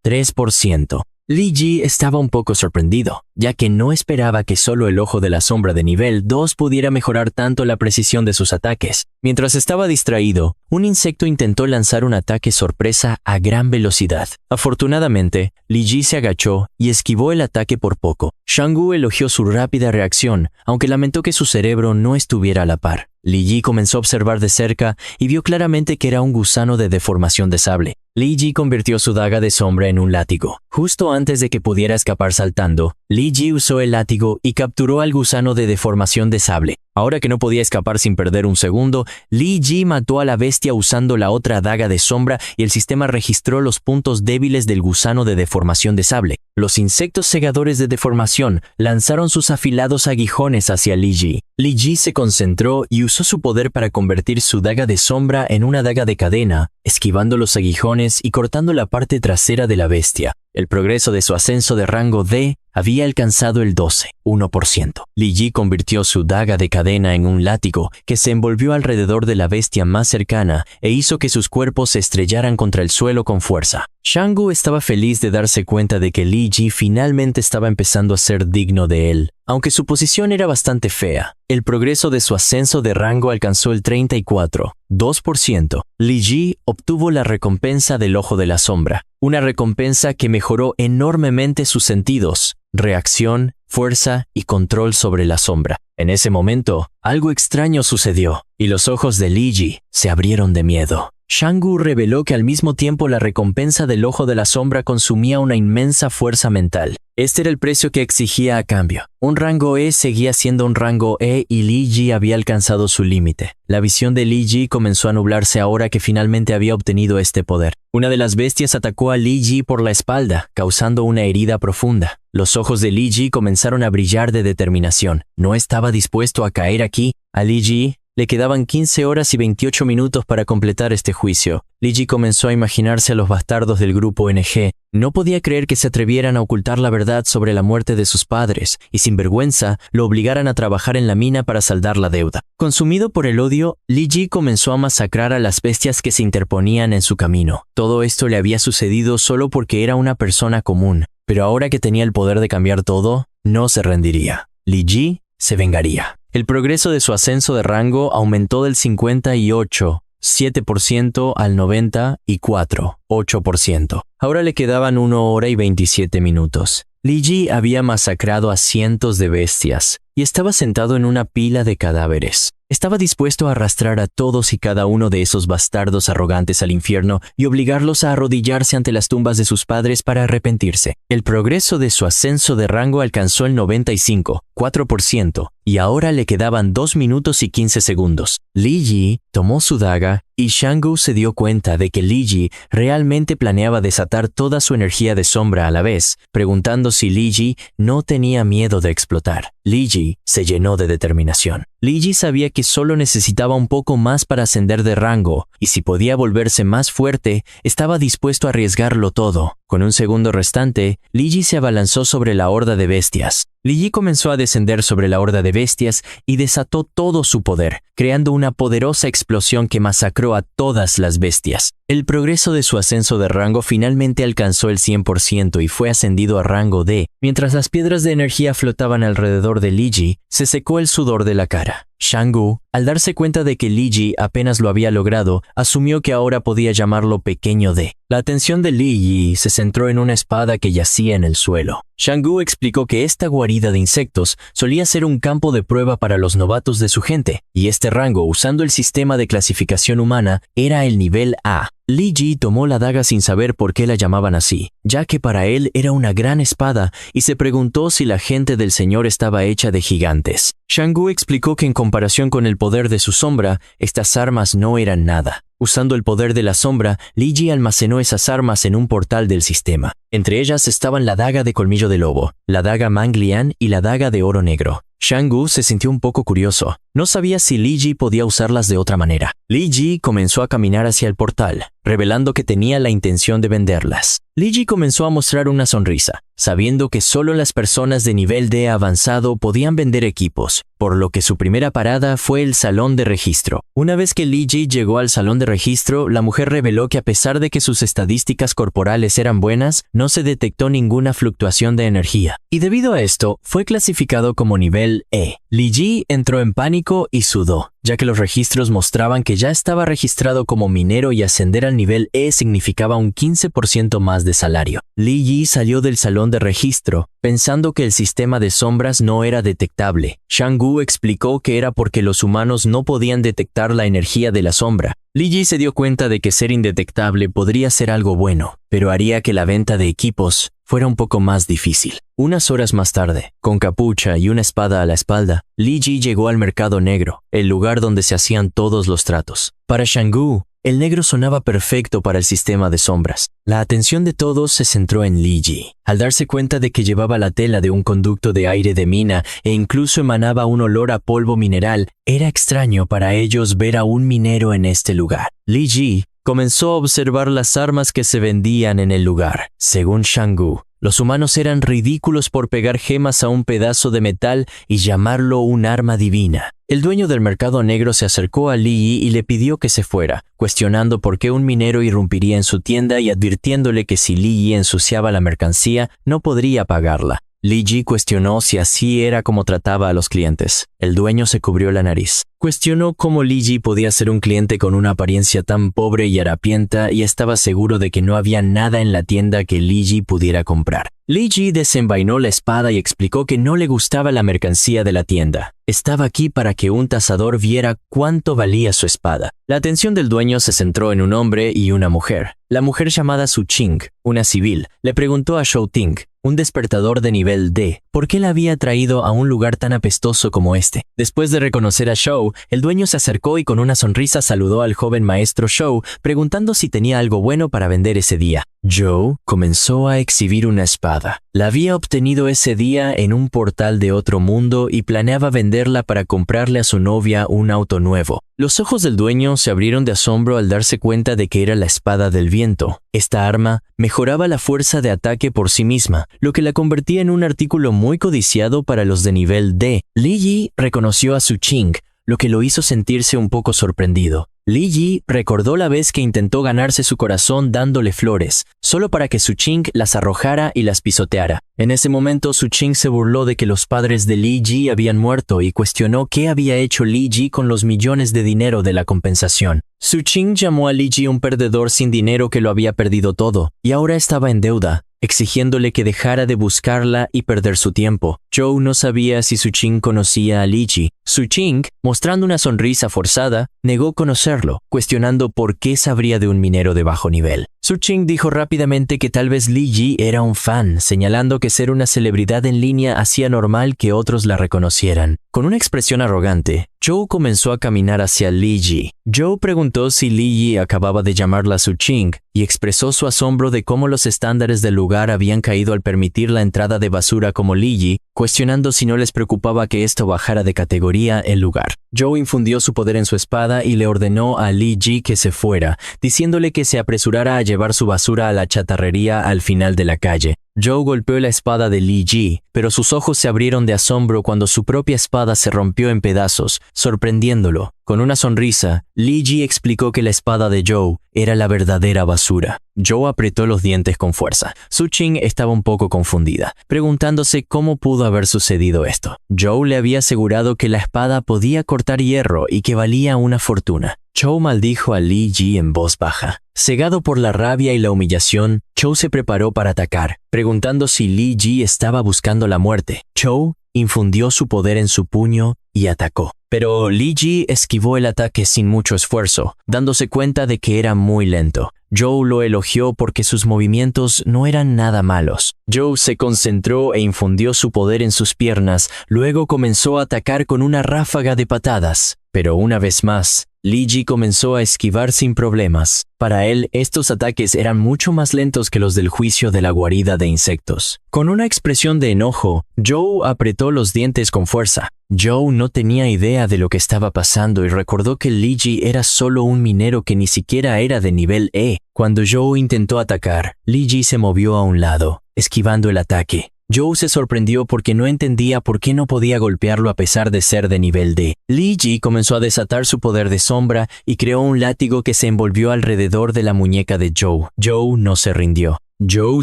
3%. Li Ji estaba un poco sorprendido, ya que no esperaba que solo el ojo de la sombra de nivel 2 pudiera mejorar tanto la precisión de sus ataques. Mientras estaba distraído, un insecto intentó lanzar un ataque sorpresa a gran velocidad. Afortunadamente, Li Ji se agachó y esquivó el ataque por poco. Shang-Gu elogió su rápida reacción, aunque lamentó que su cerebro no estuviera a la par. Li Ji comenzó a observar de cerca y vio claramente que era un gusano de deformación de sable. Li Ji convirtió su daga de sombra en un látigo. Justo antes de que pudiera escapar saltando, Li Ji usó el látigo y capturó al gusano de deformación de sable. Ahora que no podía escapar sin perder un segundo, Li Ji mató a la bestia usando la otra daga de sombra y el sistema registró los puntos débiles del gusano de deformación de sable. Los insectos segadores de deformación lanzaron sus afilados aguijones hacia Li Ji. Li Ji se concentró y usó su poder para convertir su daga de sombra en una daga de cadena, esquivando los aguijones y cortando la parte trasera de la bestia. El progreso de su ascenso de rango D había alcanzado el 1%. Li Ji convirtió su daga de cadena en un látigo que se envolvió alrededor de la bestia más cercana e hizo que sus cuerpos se estrellaran contra el suelo con fuerza. Shang-Gu estaba feliz de darse cuenta de que Li Ji finalmente estaba empezando a ser digno de él. Aunque su posición era bastante fea, el progreso de su ascenso de rango alcanzó el 34%. Li Ji obtuvo la recompensa del Ojo de la Sombra, una recompensa que mejoró enormemente sus sentidos, reacción, fuerza y control sobre la sombra. En ese momento, algo extraño sucedió, y los ojos de Li Ji se abrieron de miedo. Shang-Gu reveló que al mismo tiempo la recompensa del Ojo de la Sombra consumía una inmensa fuerza mental. Este era el precio que exigía a cambio. Un rango E seguía siendo un rango E y Li Ji había alcanzado su límite. La visión de Li Ji comenzó a nublarse ahora que finalmente había obtenido este poder. Una de las bestias atacó a Li Ji por la espalda, causando una herida profunda. Los ojos de Li Ji comenzaron a brillar de determinación. No estaba dispuesto a caer aquí. A Li Ji le quedaban 15 horas y 28 minutos para completar este juicio. Li Ji comenzó a imaginarse a los bastardos del grupo NG. No podía creer que se atrevieran a ocultar la verdad sobre la muerte de sus padres y sin vergüenza lo obligaran a trabajar en la mina para saldar la deuda. Consumido por el odio, Li Ji comenzó a masacrar a las bestias que se interponían en su camino. Todo esto le había sucedido solo porque era una persona común, pero ahora que tenía el poder de cambiar todo, no se rendiría. Li Ji se vengaría. El progreso de su ascenso de rango aumentó del 58,7% al 94,8%. Ahora le quedaban 1 hora y 27 minutos. Li Ji había masacrado a cientos de bestias y estaba sentado en una pila de cadáveres. Estaba dispuesto a arrastrar a todos y cada uno de esos bastardos arrogantes al infierno y obligarlos a arrodillarse ante las tumbas de sus padres para arrepentirse. El progreso de su ascenso de rango alcanzó el 95,4% y ahora le quedaban 2 minutos y 15 segundos. Li Ji tomó su daga y Shang-Gu se dio cuenta de que Li Ji realmente planeaba desatar toda su energía de sombra a la vez, preguntando si Li Ji no tenía miedo de explotar. Li Ji se llenó de determinación. Li Ji sabía que solo necesitaba un poco más para ascender de rango, y si podía volverse más fuerte, estaba dispuesto a arriesgarlo todo. Con un segundo restante, Li Ji se abalanzó sobre la horda de bestias. Li Ji comenzó a descender sobre la horda de bestias y desató todo su poder, creando una poderosa explosión que masacró a todas las bestias. El progreso de su ascenso de rango finalmente alcanzó el 100% y fue ascendido a rango D. Mientras las piedras de energía flotaban alrededor de Li Ji, se secó el sudor de la cara. Shang-Gu, al darse cuenta de que Li Ji apenas lo había logrado, asumió que ahora podía llamarlo Pequeño D. La atención de Li Ji se centró en una espada que yacía en el suelo. Shang-Gu explicó que esta guarida de insectos solía ser un campo de prueba para los novatos de su gente, y este rango, usando el sistema de clasificación humana, era el nivel A. Li Ji tomó la daga sin saber por qué la llamaban así, ya que para él era una gran espada, y se preguntó si la gente del Señor estaba hecha de gigantes. Shang-Gu explicó que en comparación con el poder de su sombra, estas armas no eran nada. Usando el poder de la sombra, Li Ji almacenó esas armas en un portal del sistema. Entre ellas estaban la daga de colmillo de lobo, la daga Manglian y la daga de oro negro. Shang-Gu se sintió un poco curioso. No sabía si Li Ji podía usarlas de otra manera. Li Ji comenzó a caminar hacia el portal, revelando que tenía la intención de venderlas. Li Ji comenzó a mostrar una sonrisa, sabiendo que solo las personas de nivel D avanzado podían vender equipos, por lo que su primera parada fue el salón de registro. Una vez que Li Ji llegó al salón de registro, la mujer reveló que a pesar de que sus estadísticas corporales eran buenas, no se detectó ninguna fluctuación de energía. Y debido a esto, fue clasificado como nivel E. Li Ji entró en pánico y sudó, ya que los registros mostraban que ya estaba registrado como minero y ascender al nivel E significaba un 15% más de salario. Li Ji salió del salón de registro, pensando que el sistema de sombras no era detectable. Shang-Gu explicó que era porque los humanos no podían detectar la energía de la sombra. Li Ji se dio cuenta de que ser indetectable podría ser algo bueno, pero haría que la venta de equipos fuera un poco más difícil. Unas horas más tarde, con capucha y una espada a la espalda, Li Ji llegó al mercado negro, el lugar donde se hacían todos los tratos. Para Shang-Gu, el negro sonaba perfecto para el sistema de sombras. La atención de todos se centró en Li Ji. Al darse cuenta de que llevaba la tela de un conducto de aire de mina e incluso emanaba un olor a polvo mineral, era extraño para ellos ver a un minero en este lugar. Li Ji comenzó a observar las armas que se vendían en el lugar. Según Shang-Gu, los humanos eran ridículos por pegar gemas a un pedazo de metal y llamarlo un arma divina. El dueño del mercado negro se acercó a Li Ji y le pidió que se fuera, cuestionando por qué un minero irrumpiría en su tienda y advirtiéndole que si Li Ji ensuciaba la mercancía, no podría pagarla. Li Ji cuestionó si así era como trataba a los clientes. El dueño se cubrió la nariz. Cuestionó cómo Li Ji podía ser un cliente con una apariencia tan pobre y harapienta y estaba seguro de que no había nada en la tienda que Li Ji pudiera comprar. Li Ji desenvainó la espada y explicó que no le gustaba la mercancía de la tienda. Estaba aquí para que un tasador viera cuánto valía su espada. La atención del dueño se centró en un hombre y una mujer. La mujer llamada Su Qing, una civil, le preguntó a Shou Ting, un despertador de nivel D. ¿Por qué la había traído a un lugar tan apestoso como este? Después de reconocer a Shou, el dueño se acercó y con una sonrisa saludó al joven maestro Shou, preguntando si tenía algo bueno para vender ese día. Joe comenzó a exhibir una espada. La había obtenido ese día en un portal de otro mundo y planeaba venderla para comprarle a su novia un auto nuevo. Los ojos del dueño se abrieron de asombro al darse cuenta de que era la espada del viento. Esta arma mejoraba la fuerza de ataque por sí misma, lo que la convertía en un artículo muy codiciado para los de nivel D. Li Yi reconoció a Su Qing, lo que lo hizo sentirse un poco sorprendido. Li Yi recordó la vez que intentó ganarse su corazón dándole flores, solo para que Su Qing las arrojara y las pisoteara. En ese momento Su Qing se burló de que los padres de Li Yi habían muerto y cuestionó qué había hecho Li Yi con los millones de dinero de la compensación. Su Qing llamó a Li Yi un perdedor sin dinero que lo había perdido todo, y ahora estaba en deuda, exigiéndole que dejara de buscarla y perder su tiempo. Joe no sabía si Su Qing conocía a Li Yi. Su Qing, mostrando una sonrisa forzada, negó conocerlo, cuestionando por qué sabría de un minero de bajo nivel. Su Qing dijo rápidamente que tal vez Li Yi era un fan, señalando que ser una celebridad en línea hacía normal que otros la reconocieran. Con una expresión arrogante, Joe comenzó a caminar hacia Li Yi. Joe preguntó si Li Yi acababa de llamarla Su Qing y expresó su asombro de cómo los estándares del lugar habían caído al permitir la entrada de basura como Li Yi, cuestionando si no les preocupaba que esto bajara de categoría el lugar. Joe infundió su poder en su espada y le ordenó a Li Yi que se fuera, diciéndole que se apresurara a llevar su basura a la chatarrería al final de la calle. Joe golpeó la espada de Li Yi, pero sus ojos se abrieron de asombro cuando su propia espada se rompió en pedazos, sorprendiéndolo. Con una sonrisa, Li Yi explicó que la espada de Joe era la verdadera basura. Joe apretó los dientes con fuerza. Su Qing estaba un poco confundida, preguntándose cómo pudo haber sucedido esto. Joe le había asegurado que la espada podía cortar hierro y que valía una fortuna. Joe maldijo a Li Yi en voz baja. Cegado por la rabia y la humillación, Joe se preparó para atacar, preguntando si Li Yi estaba buscando la muerte. Joe infundió su poder en su puño y atacó. Pero Li Yi esquivó el ataque sin mucho esfuerzo, dándose cuenta de que era muy lento. Joe lo elogió porque sus movimientos no eran nada malos. Joe se concentró e infundió su poder en sus piernas, luego comenzó a atacar con una ráfaga de patadas. Pero una vez más, Li Yi comenzó a esquivar sin problemas. Para él, estos ataques eran mucho más lentos que los del juicio de la guarida de insectos. Con una expresión de enojo, Joe apretó los dientes con fuerza. Joe no tenía idea de lo que estaba pasando y recordó que Li Yi era solo un minero que ni siquiera era de nivel E. Cuando Joe intentó atacar, Li Yi se movió a un lado, esquivando el ataque. Joe se sorprendió porque no entendía por qué no podía golpearlo a pesar de ser de nivel D. Li Yi comenzó a desatar su poder de sombra y creó un látigo que se envolvió alrededor de la muñeca de Joe. Joe no se rindió. Joe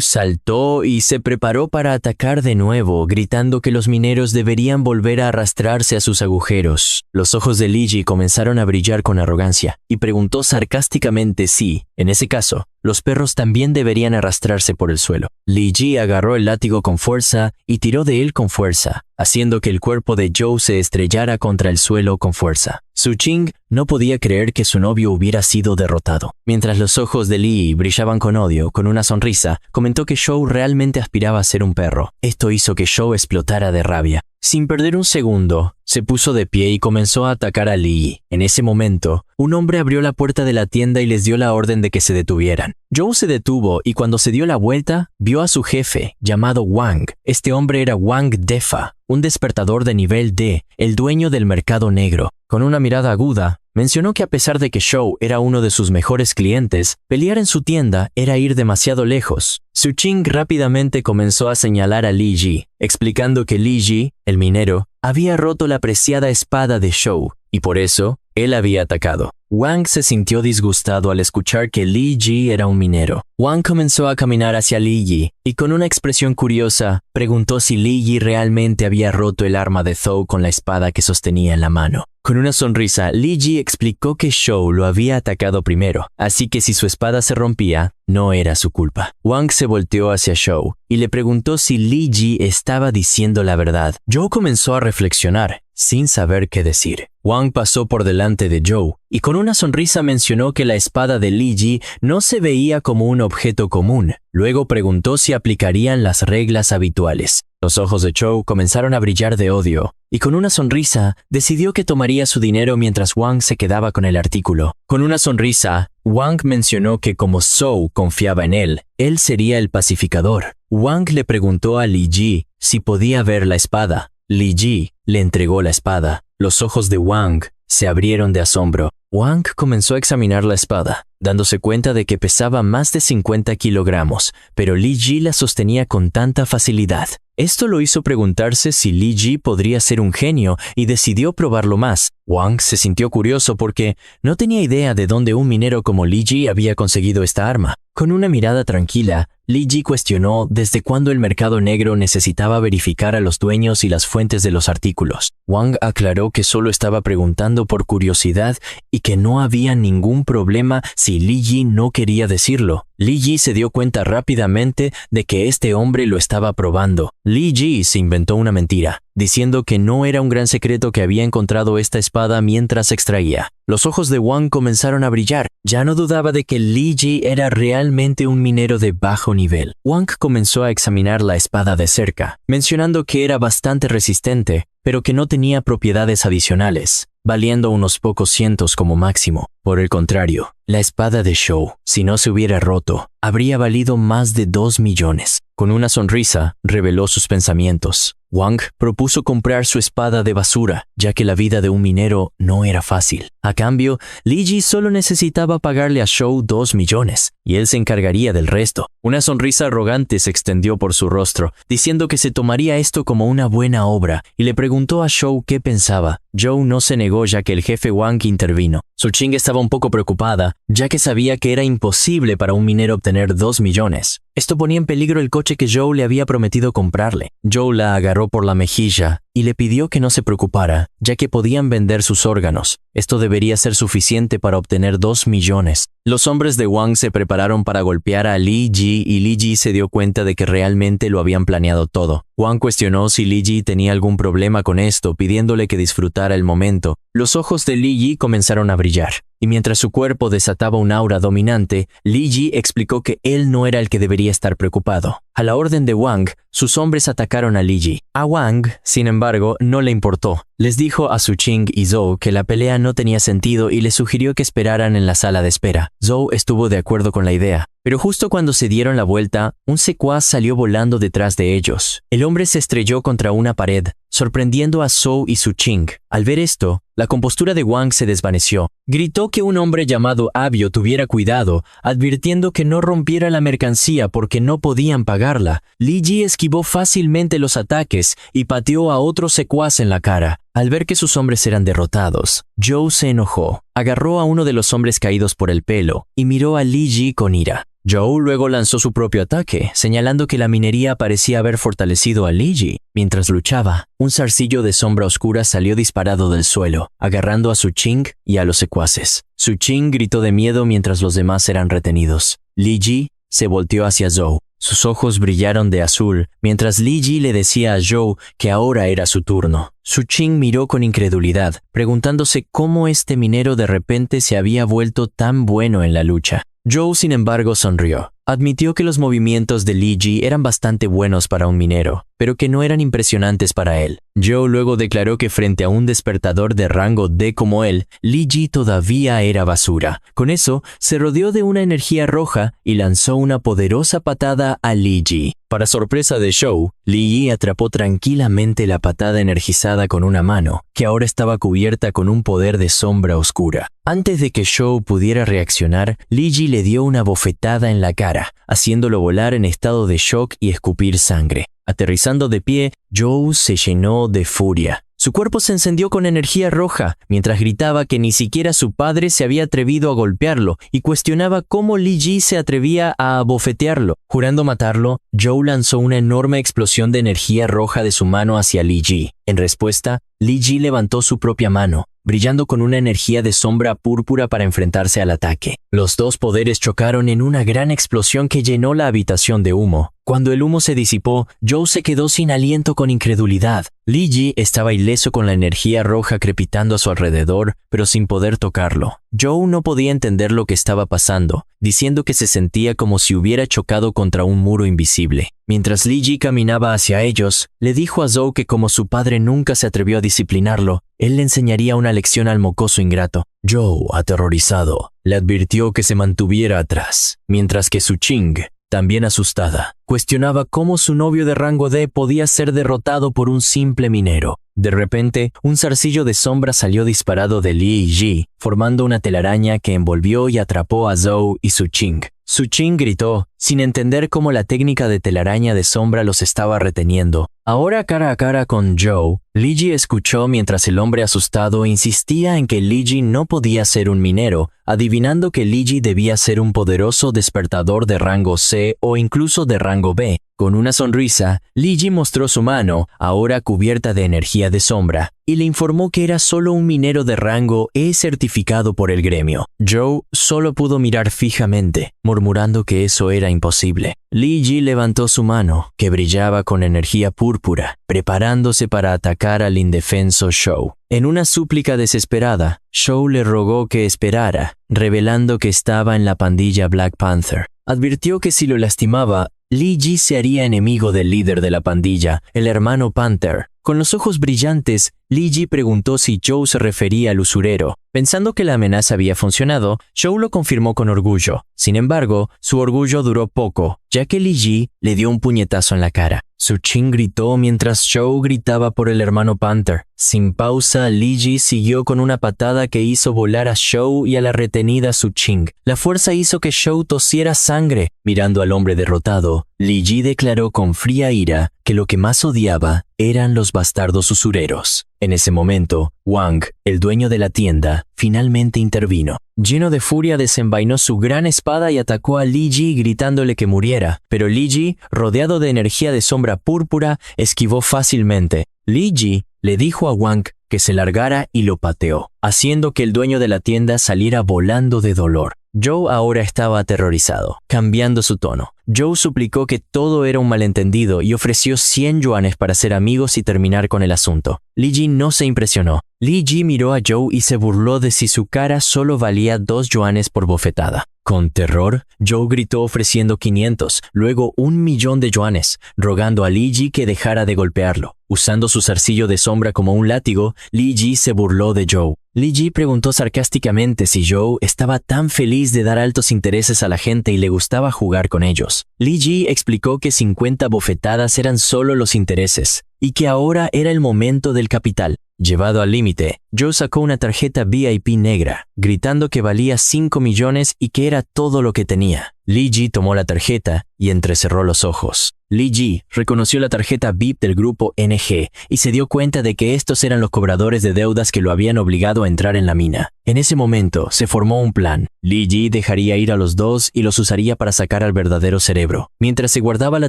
saltó y se preparó para atacar de nuevo, gritando que los mineros deberían volver a arrastrarse a sus agujeros. Los ojos de Li Yi comenzaron a brillar con arrogancia y preguntó sarcásticamente si, en ese caso, los perros también deberían arrastrarse por el suelo. Li Yi agarró el látigo con fuerza y tiró de él con fuerza, haciendo que el cuerpo de Joe se estrellara contra el suelo con fuerza. Su Qing no podía creer que su novio hubiera sido derrotado. Mientras los ojos de Li brillaban con odio, con una sonrisa, comentó que Joe realmente aspiraba a ser un perro. Esto hizo que Joe explotara de rabia. Sin perder un segundo, se puso de pie y comenzó a atacar a Li. En ese momento, un hombre abrió la puerta de la tienda y les dio la orden de que se detuvieran. Joe se detuvo y cuando se dio la vuelta, vio a su jefe, llamado Wang. Este hombre era Wang Defa, un despertador de nivel D, el dueño del mercado negro. Con una mirada aguda, mencionó que a pesar de que Joe era uno de sus mejores clientes, pelear en su tienda era ir demasiado lejos. Su Qing rápidamente comenzó a señalar a Li Yi, explicando que Li Yi, el minero, había roto la preciada espada de Joe, y por eso, él había atacado. Wang se sintió disgustado al escuchar que Li Yi era un minero. Wang comenzó a caminar hacia Li Yi, y con una expresión curiosa, preguntó si Li Yi realmente había roto el arma de Zhou con la espada que sostenía en la mano. Con una sonrisa, Li Yi explicó que Joe lo había atacado primero, así que si su espada se rompía, no era su culpa. Wang se volteó hacia Joe y le preguntó si Li Yi estaba diciendo la verdad. Joe comenzó a reflexionar. sin saber qué decir. Wang pasó por delante de Zhou y con una sonrisa mencionó que la espada de Li Ji no se veía como un objeto común. Luego preguntó si aplicarían las reglas habituales. Los ojos de Zhou comenzaron a brillar de odio y con una sonrisa decidió que tomaría su dinero mientras Wang se quedaba con el artículo. Con una sonrisa, Wang mencionó que como Zhou confiaba en él sería el pacificador. Wang le preguntó a Li Ji si podía ver la espada. Li Ji le entregó la espada. Los ojos de Wang se abrieron de asombro. Wang comenzó a examinar la espada, dándose cuenta de que pesaba más de 50 kilogramos, pero Li Ji la sostenía con tanta facilidad. Esto lo hizo preguntarse si Li Ji podría ser un genio y decidió probarlo más. Wang se sintió curioso porque no tenía idea de dónde un minero como Li Ji había conseguido esta arma. Con una mirada tranquila, Li Ji cuestionó desde cuándo el mercado negro necesitaba verificar a los dueños y las fuentes de los artículos. Wang aclaró que solo estaba preguntando por curiosidad y que no había ningún problema si Li Ji no quería decirlo. Li Ji se dio cuenta rápidamente de que este hombre lo estaba probando. Li Ji se inventó una mentira, diciendo que no era un gran secreto que había encontrado esta espada mientras extraía. Los ojos de Wang comenzaron a brillar. Ya no dudaba de que Li Ji era realmente un minero de bajo nivel. Wang comenzó a examinar la espada de cerca, mencionando que era bastante resistente, pero que no tenía propiedades adicionales, valiendo unos pocos cientos como máximo. Por el contrario, la espada de Zhou, si no se hubiera roto, habría valido más de 2 millones. Con una sonrisa, reveló sus pensamientos. Wang propuso comprar su espada de basura, ya que la vida de un minero no era fácil. A cambio, Li Ji solo necesitaba pagarle a Zhou 2 millones, y él se encargaría del resto. Una sonrisa arrogante se extendió por su rostro, diciendo que se tomaría esto como una buena obra, y le preguntó a Zhou qué pensaba. Zhou no se negó ya que el jefe Wang intervino. Su Ching estaba un poco preocupada, ya que sabía que era imposible para un minero obtener 2 millones. Esto ponía en peligro el coche que Zhou le había prometido comprarle. Zhou la agarró por la mejilla y le pidió que no se preocupara, ya que podían vender sus órganos. Esto debería ser suficiente para obtener 2 millones. Los hombres de Wang se prepararon para golpear a Li Ji y Li Ji se dio cuenta de que realmente lo habían planeado todo. Wang cuestionó si Li Ji tenía algún problema con esto, pidiéndole que disfrutara el momento. Los ojos de Li Ji comenzaron a brillar, y mientras su cuerpo desataba un aura dominante, Li Ji explicó que él no era el que debería estar preocupado. A la orden de Wang, sus hombres atacaron a Li Ji. A Wang, sin embargo, no le importó. Les dijo a Su Ching y Zhou que la pelea no tenía sentido y les sugirió que esperaran en la sala de espera. Zhou estuvo de acuerdo con la idea, pero justo cuando se dieron la vuelta, un secuaz salió volando detrás de ellos. El hombre se estrelló contra una pared, sorprendiendo a Zhou y Su Ching. Al ver esto, la compostura de Wang se desvaneció. Gritó que un hombre llamado Abio tuviera cuidado, advirtiendo que no rompiera la mercancía porque no podían pagarla. Li Ji esquivó fácilmente los ataques y pateó a otro secuaz en la cara. Al ver que sus hombres eran derrotados, Zhou se enojó, agarró a uno de los hombres caídos por el pelo y miró a Li Ji con ira. Zhou luego lanzó su propio ataque, señalando que la minería parecía haber fortalecido a Li Ji. Mientras luchaba, un zarcillo de sombra oscura salió disparado del suelo, agarrando a Su Ching y a los secuaces. Su Ching gritó de miedo mientras los demás eran retenidos. Li Ji se volteó hacia Zhou. Sus ojos brillaron de azul, mientras Li Ji le decía a Zhou que ahora era su turno. Su Ching miró con incredulidad, preguntándose cómo este minero de repente se había vuelto tan bueno en la lucha. Zhou, sin embargo, sonrió. Admitió que los movimientos de Li Ji eran bastante buenos para un minero, pero que no eran impresionantes para él. Zhou luego declaró que frente a un despertador de rango D como él, Li Ji todavía era basura. Con eso, se rodeó de una energía roja y lanzó una poderosa patada a Li Ji. Para sorpresa de Zhou, Li Ji atrapó tranquilamente la patada energizada con una mano, que ahora estaba cubierta con un poder de sombra oscura. Antes de que Zhou pudiera reaccionar, Li Ji le dio una bofetada en la cara, haciéndolo volar en estado de shock y escupir sangre. Aterrizando de pie, Zhou se llenó de furia. Su cuerpo se encendió con energía roja, mientras gritaba que ni siquiera su padre se había atrevido a golpearlo y cuestionaba cómo Li Ji se atrevía a abofetearlo. Jurando matarlo, Zhou lanzó una enorme explosión de energía roja de su mano hacia Li Ji. En respuesta, Li Ji levantó su propia mano, brillando con una energía de sombra púrpura para enfrentarse al ataque. Los dos poderes chocaron en una gran explosión que llenó la habitación de humo. Cuando el humo se disipó, Joe se quedó sin aliento con incredulidad. Li Ji estaba ileso con la energía roja crepitando a su alrededor, pero sin poder tocarlo. Joe no podía entender lo que estaba pasando, diciendo que se sentía como si hubiera chocado contra un muro invisible. Mientras Li Ji caminaba hacia ellos, le dijo a Zhou que como su padre nunca se atrevió a disciplinarlo, él le enseñaría una lección al mocoso ingrato. Joe, aterrorizado, le advirtió que se mantuviera atrás, mientras que Su Ching, también asustada, cuestionaba cómo su novio de rango D podía ser derrotado por un simple minero. De repente, un zarcillo de sombra salió disparado de Li Ji, formando una telaraña que envolvió y atrapó a Zhou y Su Ching. Su Ching gritó, sin entender cómo la técnica de telaraña de sombra los estaba reteniendo. Ahora cara a cara con Joe, Li Ji escuchó mientras el hombre asustado insistía en que Li Ji no podía ser un minero, adivinando que Li Ji debía ser un poderoso despertador de rango C o incluso de rango B. Con una sonrisa, Li Ji mostró su mano, ahora cubierta de energía de sombra, y le informó que era solo un minero de rango E certificado por el gremio. Joe solo pudo mirar fijamente, murmurando que eso era imposible. Li Ji levantó su mano, que brillaba con energía púrpura, preparándose para atacar al indefenso Shou. En una súplica desesperada, Shou le rogó que esperara, revelando que estaba en la pandilla Black Panther. Advirtió que si lo lastimaba, Li Ji se haría enemigo del líder de la pandilla, el hermano Panther. Con los ojos brillantes, Li Ji preguntó si Joe se refería al usurero. Pensando que la amenaza había funcionado, Joe lo confirmó con orgullo. Sin embargo, su orgullo duró poco, ya que Li Ji le dio un puñetazo en la cara. Su Ching gritó mientras Joe gritaba por el hermano Panther. Sin pausa, Li Ji siguió con una patada que hizo volar a Joe y a la retenida Su Ching. La fuerza hizo que Joe tosiera sangre. Mirando al hombre derrotado, Li Ji declaró con fría ira que lo que más odiaba eran los bastardos usureros. En ese momento, Wang, el dueño de la tienda, finalmente intervino. Lleno de furia, desenvainó su gran espada y atacó a Li Ji gritándole que muriera, pero Li Ji, rodeado de energía de sombra púrpura, esquivó fácilmente. Li Ji le dijo a Wang que se largara y lo pateó, haciendo que el dueño de la tienda saliera volando de dolor. Joe ahora estaba aterrorizado, cambiando su tono. Joe suplicó que todo era un malentendido y ofreció 100 yuanes para ser amigos y terminar con el asunto. Li Ji no se impresionó. Li Ji miró a Joe y se burló de si su cara solo valía 2 yuanes por bofetada. Con terror, Joe gritó ofreciendo 500, luego 1.000.000 de yuanes, rogando a Li Ji que dejara de golpearlo. Usando su zarcillo de sombra como un látigo, Li Ji se burló de Joe. Li Ji preguntó sarcásticamente si Joe estaba tan feliz de dar altos intereses a la gente y le gustaba jugar con ellos. Li Ji explicó que 50 bofetadas eran solo los intereses, y que ahora era el momento del capital. Llevado al límite, Joe sacó una tarjeta VIP negra, gritando que valía 5 millones y que era todo lo que tenía. Li Ji tomó la tarjeta y entrecerró los ojos. Li Ji reconoció la tarjeta VIP del grupo NG y se dio cuenta de que estos eran los cobradores de deudas que lo habían obligado a entrar en la mina. En ese momento se formó un plan. Li Ji dejaría ir a los dos y los usaría para sacar al verdadero cerebro. Mientras se guardaba la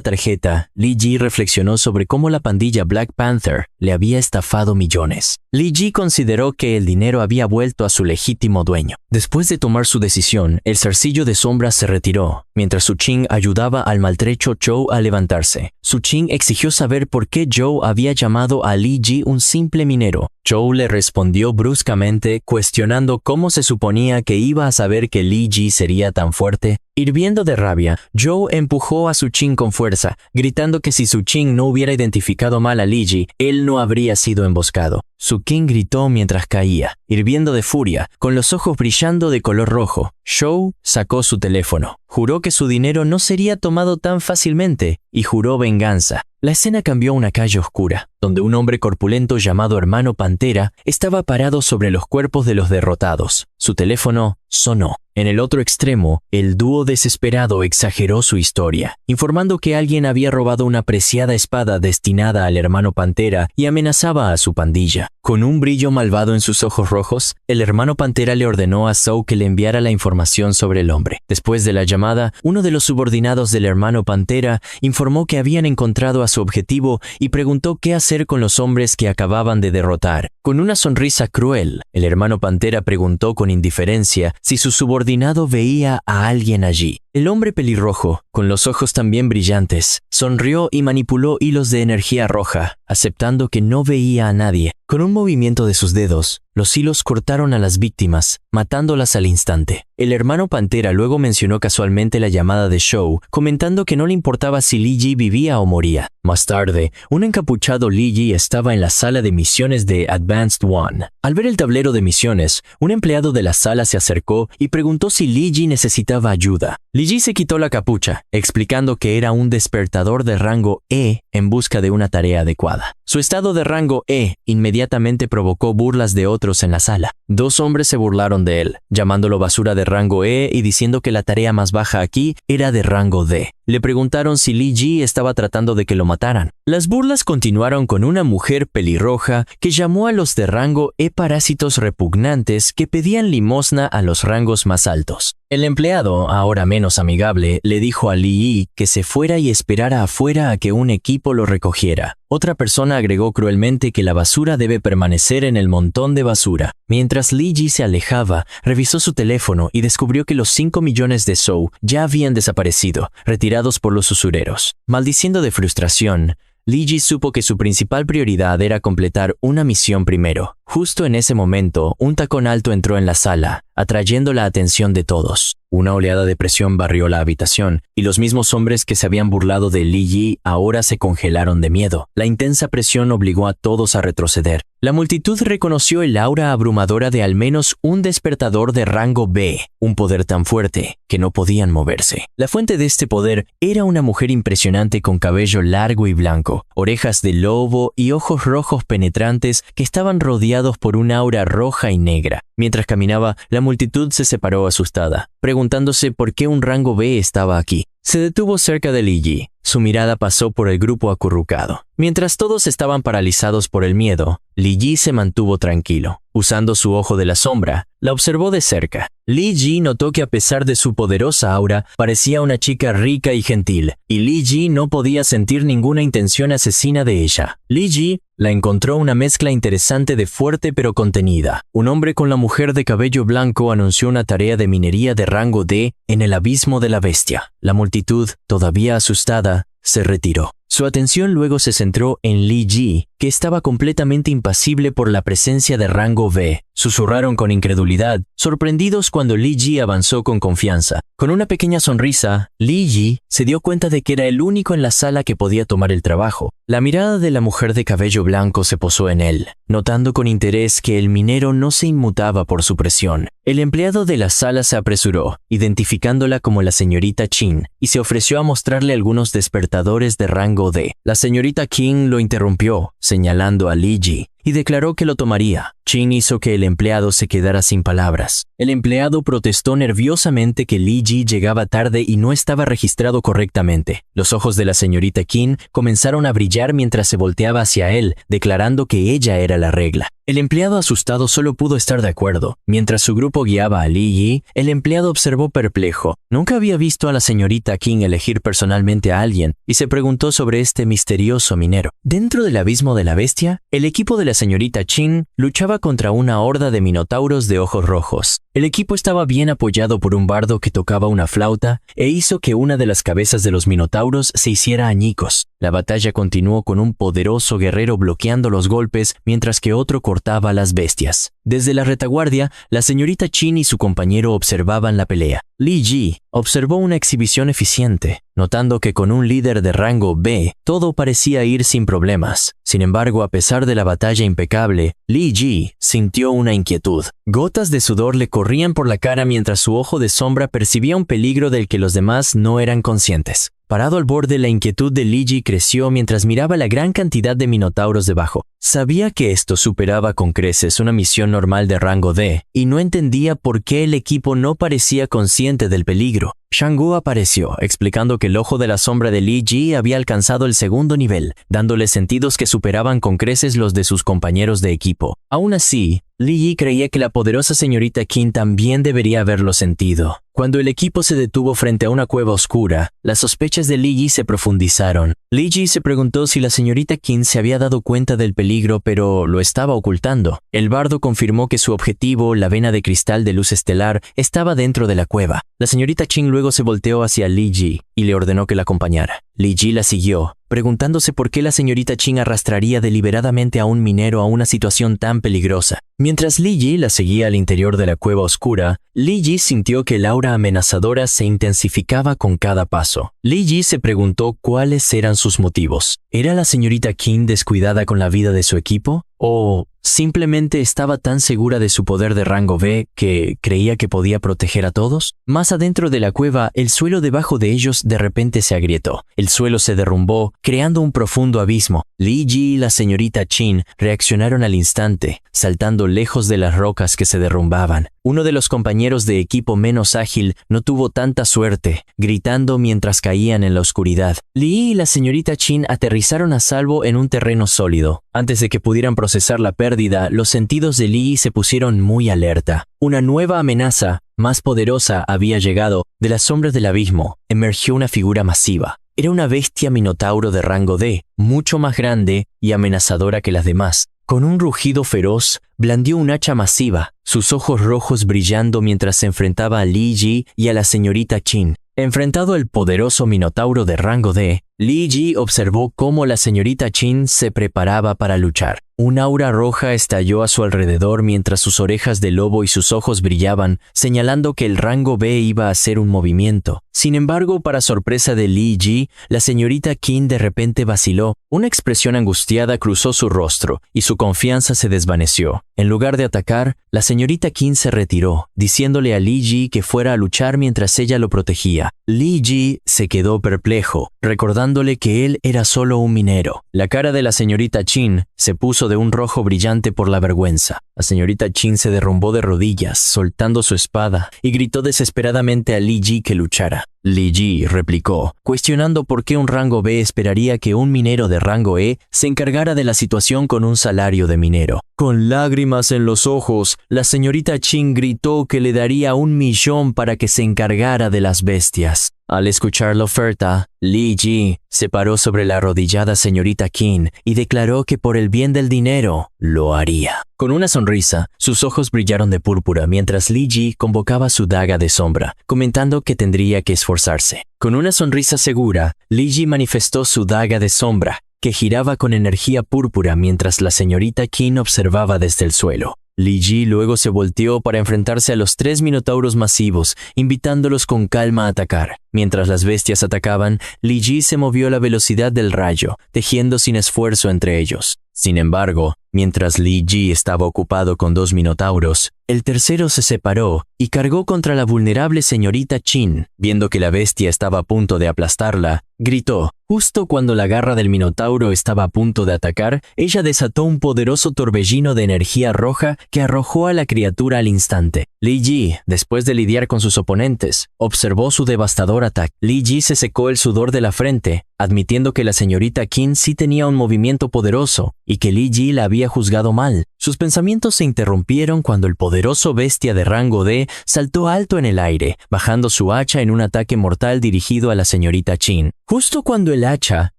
tarjeta, Li Ji reflexionó sobre cómo la pandilla Black Panther le había estafado millones. Li Ji consideró que el dinero había vuelto a su legítimo dueño. Después de tomar su decisión, el zarcillo de sombra se retiró, mientras Su Ching ayudaba al maltrecho Joe a levantarse. Su Ching exigió saber por qué Joe había llamado a Li Ji un simple minero. Joe le respondió bruscamente, cuestionando cómo se suponía que iba a saber que Li Ji sería tan fuerte. Hirviendo de rabia, Joe empujó a Su Ching con fuerza, gritando que si Su Ching no hubiera identificado mal a Li Ji, él no habría sido emboscado. Su King gritó mientras caía, hirviendo de furia, con los ojos brillando de color rojo. Joe sacó su teléfono, juró que su dinero no sería tomado tan fácilmente y juró venganza. La escena cambió a una calle oscura, donde un hombre corpulento llamado Hermano Pantera estaba parado sobre los cuerpos de los derrotados. Su teléfono sonó. En el otro extremo, el dúo desesperado exageró su historia, informando que alguien había robado una preciada espada destinada al Hermano Pantera y amenazaba a su pandilla. Con un brillo malvado en sus ojos rojos, el Hermano Pantera le ordenó a Zhou que le enviara la información sobre el hombre. Después de la llamada, uno de los subordinados del Hermano Pantera informó que habían encontrado a su objetivo y preguntó qué hacer con los hombres que acababan de derrotar. Con una sonrisa cruel, el hermano Pantera preguntó con indiferencia si su subordinado veía a alguien allí. El hombre pelirrojo, con los ojos también brillantes, sonrió y manipuló hilos de energía roja, aceptando que no veía a nadie. Con un movimiento de sus dedos, los hilos cortaron a las víctimas, matándolas al instante. El hermano Pantera luego mencionó casualmente la llamada de Shou, comentando que no le importaba si Li Ji vivía o moría. Más tarde, un encapuchado Li Ji estaba en la sala de misiones de Advanced One. Al ver el tablero de misiones, un empleado de la sala se acercó y preguntó si Li Ji necesitaba ayuda. Li Ji se quitó la capucha, explicando que era un despertador de rango E en busca de una tarea adecuada. Su estado de rango E inmediatamente provocó burlas de otros en la sala. 2 hombres se burlaron de él, llamándolo basura de rango E y diciendo que la tarea más baja aquí era de rango D. Le preguntaron si Li Ji estaba tratando de que lo mataran. Las burlas continuaron con una mujer pelirroja que llamó a los de rango E parásitos repugnantes que pedían limosna a los rangos más altos. El empleado, ahora menos amigable, le dijo a Li Yi que se fuera y esperara afuera a que un equipo lo recogiera. Otra persona agregó cruelmente que la basura debe permanecer en el montón de basura. Mientras Li Yi se alejaba, revisó su teléfono y descubrió que los 5 millones de Shou ya habían desaparecido, retirados por los usureros. Maldiciendo de frustración, Li Yi supo que su principal prioridad era completar una misión primero. Justo en ese momento, un tacón alto entró en la sala, atrayendo la atención de todos. Una oleada de presión barrió la habitación, y los mismos hombres que se habían burlado de Li Yi ahora se congelaron de miedo. La intensa presión obligó a todos a retroceder. La multitud reconoció el aura abrumadora de al menos un despertador de rango B, un poder tan fuerte que no podían moverse. La fuente de este poder era una mujer impresionante con cabello largo y blanco, orejas de lobo y ojos rojos penetrantes que estaban rodeados por un aura roja y negra. Mientras caminaba, la multitud se separó asustada, preguntándose por qué un rango B estaba aquí. Se detuvo cerca de Li Yi. Su mirada pasó por el grupo acurrucado. Mientras todos estaban paralizados por el miedo, Li Yi se mantuvo tranquilo. Usando su ojo de la sombra, la observó de cerca. Li Yi notó que a pesar de su poderosa aura, parecía una chica rica y gentil, y Li Yi no podía sentir ninguna intención asesina de ella. Li Yi la encontró una mezcla interesante de fuerte pero contenida. Un hombre con la mujer de cabello blanco anunció una tarea de minería de rango D en el abismo de la bestia. La multitud, todavía asustada, se retiró. Su atención luego se centró en Li Yi, que estaba completamente impasible por la presencia de rango B. Susurraron con incredulidad, sorprendidos cuando Li Yi avanzó con confianza. Con una pequeña sonrisa, Li Yi se dio cuenta de que era el único en la sala que podía tomar el trabajo. La mirada de la mujer de cabello blanco se posó en él, notando con interés que el minero no se inmutaba por su presión. El empleado de la sala se apresuró, identificándola como la señorita Qin, y se ofreció a mostrarle algunos despertadores de rango D. La señorita Qin lo interrumpió, señalando a Li Yi, y declaró que lo tomaría. Qin hizo que el empleado se quedara sin palabras. El empleado protestó nerviosamente que Li Yi llegaba tarde y no estaba registrado correctamente. Los ojos de la señorita Qin comenzaron a brillar mientras se volteaba hacia él, declarando que ella era la regla. El empleado asustado solo pudo estar de acuerdo. Mientras su grupo guiaba a Li Yi, el empleado observó perplejo. Nunca había visto a la señorita Qin elegir personalmente a alguien y se preguntó sobre este misterioso minero. Dentro del abismo de la bestia, el equipo de la señorita Qin luchaba contra una horda de minotauros de ojos rojos. El equipo estaba bien apoyado por un bardo que tocaba una flauta e hizo que una de las cabezas de los minotauros se hiciera añicos. La batalla continuó con un poderoso guerrero bloqueando los golpes mientras que otro cortaba a las bestias. Desde la retaguardia, la señorita Qin y su compañero observaban la pelea. Li Yi observó una exhibición eficiente, notando que con un líder de rango B, todo parecía ir sin problemas. Sin embargo, a pesar de la batalla impecable, Li Yi sintió una inquietud. Gotas de sudor le corrían por la cara mientras su ojo de sombra percibía un peligro del que los demás no eran conscientes. Parado al borde, la inquietud de Li Yi creció mientras miraba la gran cantidad de minotauros debajo. Sabía que esto superaba con creces una misión normal de rango D, y no entendía por qué el equipo no parecía consciente del peligro. Shang-Gu apareció, explicando que el ojo de la sombra de Li Yi había alcanzado el 2º nivel, dándole sentidos que superaban con creces los de sus compañeros de equipo. Aún así, Li Yi creía que la poderosa señorita Qin también debería haberlo sentido. Cuando el equipo se detuvo frente a una cueva oscura, las sospechas de Li Yi se profundizaron. Li Yi se preguntó si la señorita Qin se había dado cuenta del peligro, pero lo estaba ocultando. El bardo confirmó que su objetivo, la vena de cristal de luz estelar, estaba dentro de la cueva. La señorita Qin luego se volteó hacia Li Yi y le ordenó que la acompañara. Li Yi la siguió, preguntándose por qué la señorita Qin arrastraría deliberadamente a un minero a una situación tan peligrosa. Mientras Li Yi la seguía al interior de la cueva oscura, Li Yi sintió que el aura amenazadora se intensificaba con cada paso. Li Yi se preguntó cuáles eran sus motivos. ¿Era la señorita Qin descuidada con la vida de su equipo? ¿O simplemente estaba tan segura de su poder de rango B que creía que podía proteger a todos? Más adentro de la cueva, el suelo debajo de ellos de repente se agrietó. El suelo se derrumbó, creando un profundo abismo. Li Yi y la señorita Qin reaccionaron al instante, saltando lejos de las rocas que se derrumbaban. Uno de los compañeros de equipo menos ágil no tuvo tanta suerte, gritando mientras caían en la oscuridad. Li Yi y la señorita Qin aterrizaron a salvo en un terreno sólido. Antes de que pudieran procesar la pérdida, los sentidos de Li Yi se pusieron muy alerta. Una nueva amenaza, más poderosa, había llegado. De las sombras del abismo, emergió una figura masiva. Era una bestia minotauro de rango D, mucho más grande y amenazadora que las demás. Con un rugido feroz, blandió un hacha masiva, sus ojos rojos brillando mientras se enfrentaba a Li Yi y a la señorita Qin. Enfrentado al poderoso minotauro de rango D, Li Yi observó cómo la señorita Qin se preparaba para luchar. Un aura roja estalló a su alrededor mientras sus orejas de lobo y sus ojos brillaban, señalando que el rango B iba a hacer un movimiento. Sin embargo, para sorpresa de Li Yi, la señorita Qin de repente vaciló. Una expresión angustiada cruzó su rostro y su confianza se desvaneció. En lugar de atacar, la señorita Qin se retiró, diciéndole a Li Yi que fuera a luchar mientras ella lo protegía. Li Yi se quedó perplejo, recordándole que él era solo un minero. La cara de la señorita Qin se puso de un rojo brillante por la vergüenza. La señorita Qin se derrumbó de rodillas, soltando su espada, y gritó desesperadamente a Li Yi que luchara. Li Yi replicó, cuestionando por qué un rango B esperaría que un minero de rango E se encargara de la situación con un salario de minero. Con lágrimas en los ojos, la señorita Qin gritó que le daría 1 millón para que se encargara de las bestias. Al escuchar la oferta, Li Yi se paró sobre la arrodillada señorita Qin y declaró que por el bien del dinero, lo haría. Con una sonrisa, sus ojos brillaron de púrpura mientras Li Yi convocaba su daga de sombra, comentando que tendría que esforzarse. Con una sonrisa segura, Li Yi manifestó su daga de sombra, que giraba con energía púrpura mientras la señorita Qin observaba desde el suelo. Li Yi luego se volteó para enfrentarse a los 3 minotauros masivos, invitándolos con calma a atacar. Mientras las bestias atacaban, Li Yi se movió a la velocidad del rayo, tejiendo sin esfuerzo entre ellos. Sin embargo, mientras Li Yi estaba ocupado con 2 minotauros, el tercero se separó y cargó contra la vulnerable señorita Qin. Viendo que la bestia estaba a punto de aplastarla, gritó. Justo cuando la garra del minotauro estaba a punto de atacar, ella desató un poderoso torbellino de energía roja que arrojó a la criatura al instante. Li Yi, después de lidiar con sus oponentes, observó su devastador ataque. Li Yi se secó el sudor de la frente, admitiendo que la señorita Qin sí tenía un movimiento poderoso y que Li Yi la había juzgado mal. Sus pensamientos se interrumpieron cuando el poderoso bestia de rango D saltó alto en el aire, bajando su hacha en un ataque mortal dirigido a la señorita Qin. Justo cuando el hacha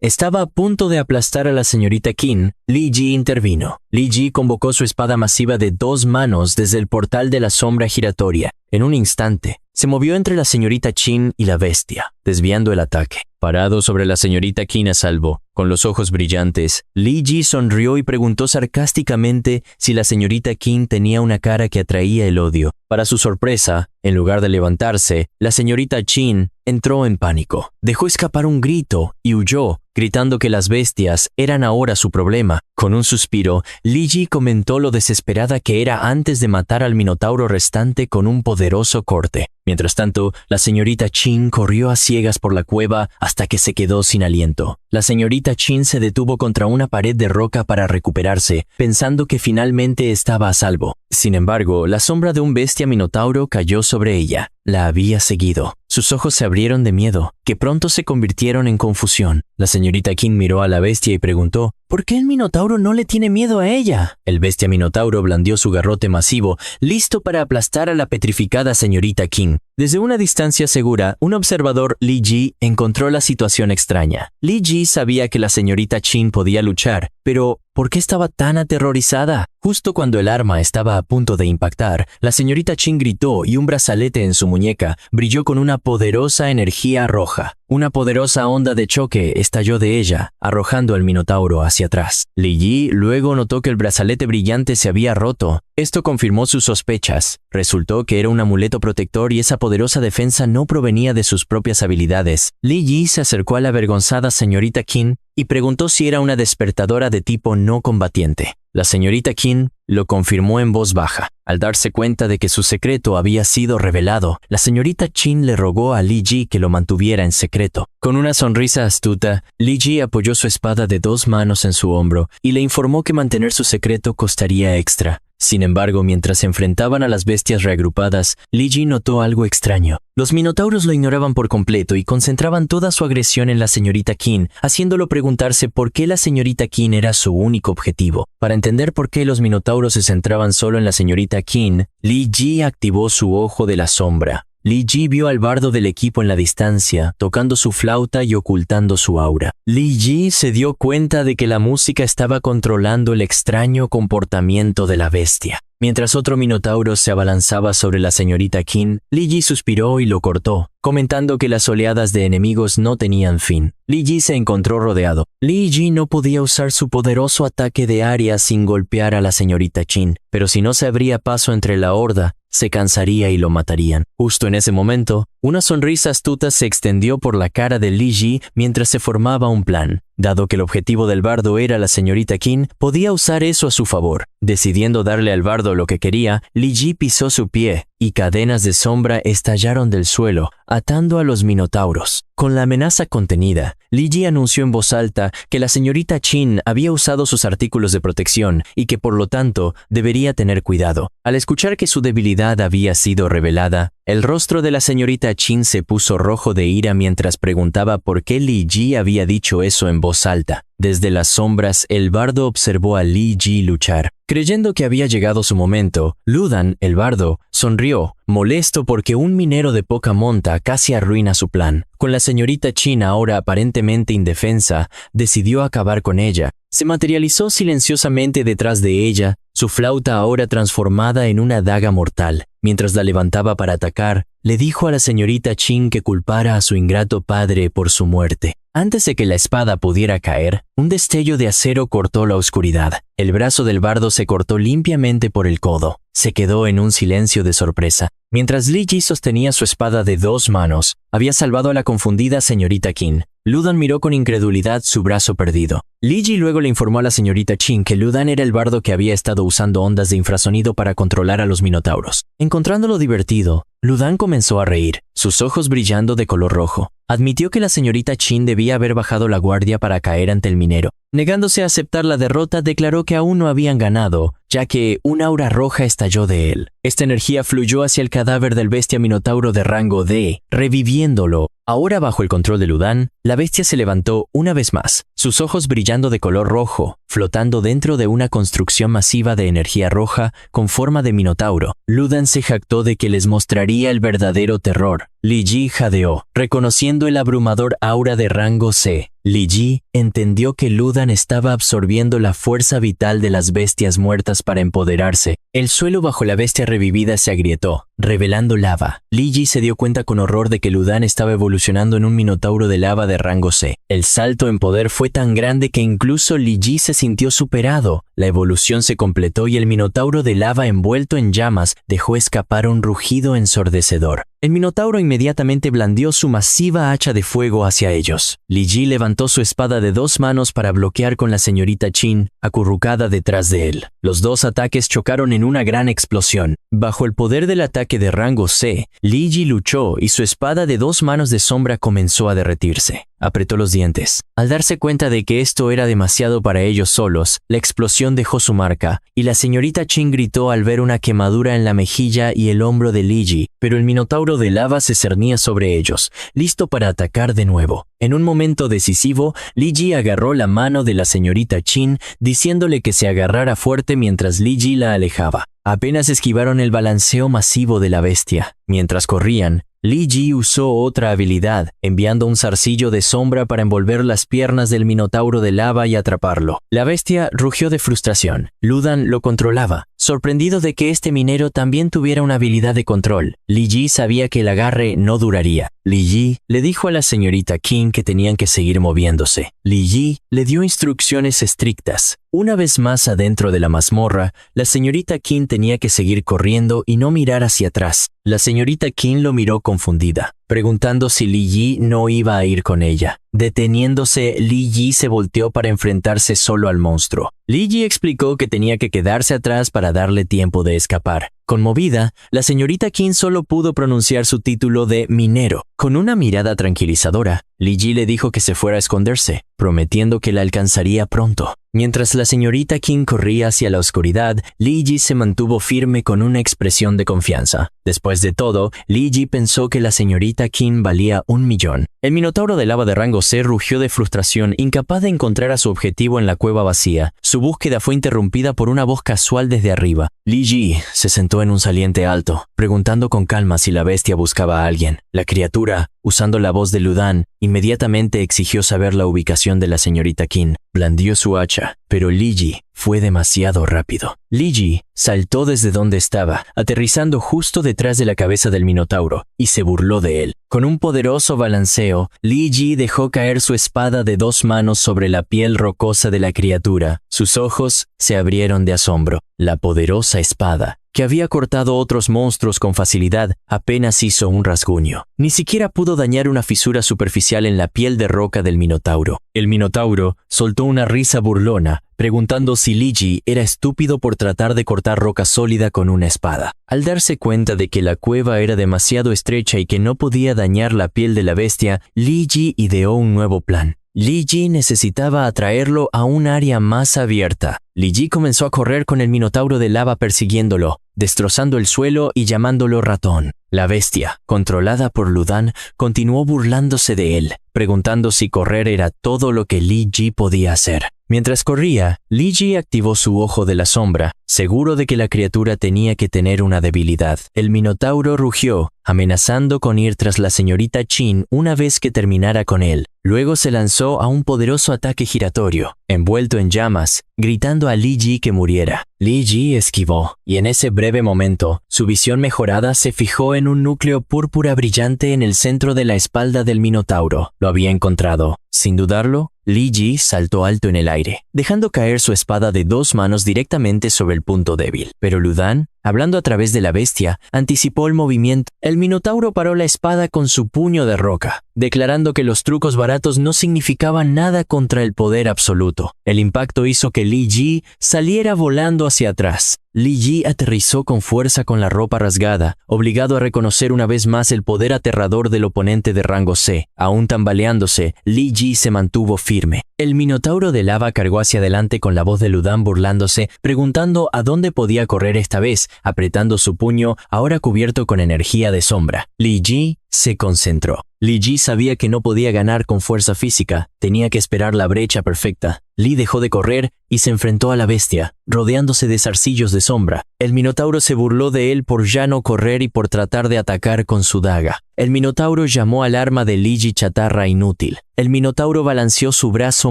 estaba a punto de aplastar a la señorita Qin, Li Yi intervino. Li Yi convocó su espada masiva de 2 manos desde el portal de la sombra giratoria. En un instante, se movió entre la señorita Qin y la bestia, desviando el ataque. Parado sobre la señorita Qin a salvo, con los ojos brillantes, Li Yi sonrió y preguntó sarcásticamente si la señorita Qin tenía una cara que atraía el odio. Para su sorpresa, en lugar de levantarse, la señorita Qin entró en pánico. Dejó escapar un grito y huyó, gritando que las bestias eran ahora su problema. Con un suspiro, Li Yi comentó lo desesperada que era antes de matar al minotauro restante con un poderoso corte. Mientras tanto, la señorita Qin corrió a ciegas por la cueva hasta que se quedó sin aliento. La señorita Qin se detuvo contra una pared de roca para recuperarse, pensando que finalmente estaba a salvo. Sin embargo, la sombra de un bestia minotauro cayó sobre ella. La había seguido. Sus ojos se abrieron de miedo, que pronto se convirtieron en confusión. La señorita Qin miró a la bestia y preguntó, ¿Por qué el Minotauro no le tiene miedo a ella? El bestia Minotauro blandió su garrote masivo, listo para aplastar a la petrificada señorita Qin. Desde una distancia segura, un observador, Li Ji, encontró la situación extraña. Li Ji sabía que la señorita Qin podía luchar, pero ¿por qué estaba tan aterrorizada? Justo cuando el arma estaba a punto de impactar, la señorita Qin gritó y un brazalete en su muñeca brilló con una poderosa energía roja. Una poderosa onda de choque estalló de ella, arrojando al Minotauro hacia atrás. Li Ji luego notó que el brazalete brillante se había roto. Esto confirmó sus sospechas. Resultó que era un amuleto protector y esa poderosa defensa no provenía de sus propias habilidades. Li Ji se acercó a la avergonzada señorita Qin y preguntó si era una despertadora de tipo no combatiente. La señorita Qin lo confirmó en voz baja. Al darse cuenta de que su secreto había sido revelado, la señorita Qin le rogó a Li Ji que lo mantuviera en secreto. Con una sonrisa astuta, Li Ji apoyó su espada de 2 manos en su hombro y le informó que mantener su secreto costaría extra. Sin embargo, mientras se enfrentaban a las bestias reagrupadas, Li Ji notó algo extraño. Los minotauros lo ignoraban por completo y concentraban toda su agresión en la señorita Qin, haciéndolo preguntarse por qué la señorita Qin era su único objetivo. Para entender por qué los minotauros se centraban solo en la señorita Qin, Li Ji activó su ojo de la sombra. Li Ji vio al bardo del equipo en la distancia, tocando su flauta y ocultando su aura. Li Ji se dio cuenta de que la música estaba controlando el extraño comportamiento de la bestia. Mientras otro minotauro se abalanzaba sobre la señorita Qin, Li Ji suspiró y lo cortó, comentando que las oleadas de enemigos no tenían fin. Li Ji se encontró rodeado. Li Ji no podía usar su poderoso ataque de área sin golpear a la señorita Qin, pero si no se abría paso entre la horda, se cansaría y lo matarían. Justo en ese momento, una sonrisa astuta se extendió por la cara de Li Ji mientras se formaba un plan. Dado que el objetivo del bardo era la señorita Qin, podía usar eso a su favor. Decidiendo darle al bardo lo que quería, Li Ji pisó su pie y cadenas de sombra estallaron del suelo, atando a los minotauros. Con la amenaza contenida, Li Ji anunció en voz alta que la señorita Qin había usado sus artículos de protección y que por lo tanto debería tener cuidado. Al escuchar que su debilidad había sido revelada, el rostro de la señorita Qin se puso rojo de ira mientras preguntaba por qué Li Ji había dicho eso en voz alta. Desde las sombras, el bardo observó a Li Ji luchar. Creyendo que había llegado su momento, Ludan, el bardo, sonrió, molesto porque un minero de poca monta casi arruina su plan. Con la señorita Qin ahora aparentemente indefensa, decidió acabar con ella. Se materializó silenciosamente detrás de ella, su flauta ahora transformada en una daga mortal. Mientras la levantaba para atacar, le dijo a la señorita Qin que culpara a su ingrato padre por su muerte. Antes de que la espada pudiera caer, un destello de acero cortó la oscuridad. El brazo del bardo se cortó limpiamente por el codo. Se quedó en un silencio de sorpresa. Mientras Li Ji sostenía su espada de 2 manos, había salvado a la confundida señorita Qin. Ludan miró con incredulidad su brazo perdido. Li Ji luego le informó a la señorita Qin que Ludan era el bardo que había estado usando ondas de infrasonido para controlar a los minotauros. Encontrándolo divertido, Ludan comenzó a reír, sus ojos brillando de color rojo. Admitió que la señorita Qin debía haber bajado la guardia para caer ante el minero. Negándose a aceptar la derrota, declaró que aún no habían ganado, ya que un aura roja estalló de él. Esta energía fluyó hacia el cadáver del bestia minotauro de rango D, reviviéndolo. Ahora bajo el control de Ludan, la bestia se levantó una vez más, sus ojos brillando de color rojo, flotando dentro de una construcción masiva de energía roja con forma de minotauro. Ludan se jactó de que les mostraría el verdadero terror. Li Ji jadeó, reconociendo el abrumador aura de rango C. Li Ji entendió que Ludan estaba absorbiendo la fuerza vital de las bestias muertas para empoderarse. El suelo bajo la bestia revivida se agrietó, revelando lava. Li Ji se dio cuenta con horror de que Ludan estaba evolucionando en un minotauro de lava de rango C. El salto en poder fue tan grande que incluso Li Ji se sintió superado. La evolución se completó y el minotauro de lava envuelto en llamas dejó escapar un rugido ensordecedor. El minotauro inmediatamente blandió su masiva hacha de fuego hacia ellos. Li Ji levantó su espada de 2 manos para bloquear con la señorita Qin, acurrucada detrás de él. Los 2 ataques chocaron en una gran explosión. Bajo el poder del ataque de rango C, Li Ji luchó y su espada de 2 manos de sombra comenzó a derretirse. Apretó los dientes. Al darse cuenta de que esto era demasiado para ellos solos, la explosión dejó su marca, y la señorita Qin gritó al ver una quemadura en la mejilla y el hombro de Li Ji, pero el minotauro de lava se cernía sobre ellos, listo para atacar de nuevo. En un momento decisivo, Li Ji agarró la mano de la señorita Qin, diciéndole que se agarrara fuerte mientras Li Ji la alejaba. Apenas esquivaron el balanceo masivo de la bestia. Mientras corrían, Li Ji usó otra habilidad, enviando un zarcillo de sombra para envolver las piernas del minotauro de lava y atraparlo. La bestia rugió de frustración. Lu Dan lo controlaba, sorprendido de que este minero también tuviera una habilidad de control. Li Ji sabía que el agarre no duraría. Li Ji le dijo a la señorita Qin que tenían que seguir moviéndose. Li Ji le dio instrucciones estrictas. Una vez más adentro de la mazmorra, la señorita Qin tenía que seguir corriendo y no mirar hacia atrás. La señorita Qin lo miró confundida, preguntando si Li Ji no iba a ir con ella. Deteniéndose, Li Ji se volteó para enfrentarse solo al monstruo. Li Ji explicó que tenía que quedarse atrás para darle tiempo de escapar. Conmovida, la señorita Qin solo pudo pronunciar su título de minero. Con una mirada tranquilizadora, Li Ji le dijo que se fuera a esconderse, prometiendo que la alcanzaría pronto. Mientras la señorita Qin corría hacia la oscuridad, Li Ji se mantuvo firme con una expresión de confianza. Después de todo, Li Ji pensó que la señorita Qin valía 1.000.000. El minotauro de lava de rango C rugió de frustración, incapaz de encontrar a su objetivo en la cueva vacía. Su búsqueda fue interrumpida por una voz casual desde arriba. Li Ji se sentó en un saliente alto, preguntando con calma si la bestia buscaba a alguien. La criatura, usando la voz de Lu Dan, inmediatamente exigió saber la ubicación de la señorita Qin. Blandió su hacha, pero Li Ji fue demasiado rápido. Li Ji saltó desde donde estaba, aterrizando justo detrás de la cabeza del minotauro, y se burló de él. Con un poderoso balanceo, Li Ji dejó caer su espada de 2 manos sobre la piel rocosa de la criatura. Sus ojos se abrieron de asombro. La poderosa espada, que había cortado otros monstruos con facilidad, apenas hizo un rasguño. Ni siquiera pudo dañar una fisura superficial en la piel de roca del minotauro. El minotauro soltó una risa burlona, preguntando si Li Ji era estúpido por tratar de cortar roca sólida con una espada. Al darse cuenta de que la cueva era demasiado estrecha y que no podía dañar la piel de la bestia, Li Ji ideó un nuevo plan. Li Ji necesitaba atraerlo a un área más abierta. Li Ji comenzó a correr con el minotauro de lava persiguiéndolo, destrozando el suelo y llamándolo ratón. La bestia, controlada por Lu Dan, continuó burlándose de él, preguntando si correr era todo lo que Li Ji podía hacer. Mientras corría, Li Ji activó su ojo de la sombra, seguro de que la criatura tenía que tener una debilidad. El minotauro rugió, amenazando con ir tras la señorita Qin una vez que terminara con él. Luego se lanzó a un poderoso ataque giratorio, envuelto en llamas, gritando a Li Ji que muriera. Li Ji esquivó, y en ese breve momento, su visión mejorada se fijó en un núcleo púrpura brillante en el centro de la espalda del minotauro. Lo había encontrado. Sin dudarlo, Li Ji saltó alto en el aire, dejando caer su espada de 2 manos directamente sobre el punto débil. Pero Lu Dan, hablando a través de la bestia, anticipó el movimiento. El minotauro paró la espada con su puño de roca, declarando que los trucos baratos no significaban nada contra el poder absoluto. El impacto hizo que Li Ji saliera volando hacia atrás. Li Ji aterrizó con fuerza con la ropa rasgada, obligado a reconocer una vez más el poder aterrador del oponente de rango C. Aún tambaleándose, Li Ji se mantuvo firme. El minotauro de lava cargó hacia adelante con la voz de Lu Dan burlándose, preguntando a dónde podía correr esta vez, apretando su puño, ahora cubierto con energía de sombra. Li Ji se concentró. Li Ji sabía que no podía ganar con fuerza física, tenía que esperar la brecha perfecta. Li dejó de correr y se enfrentó a la bestia, rodeándose de zarcillos de sombra. El minotauro se burló de él por ya no correr y por tratar de atacar con su daga. El minotauro llamó al arma de Li Ji chatarra inútil. El minotauro balanceó su brazo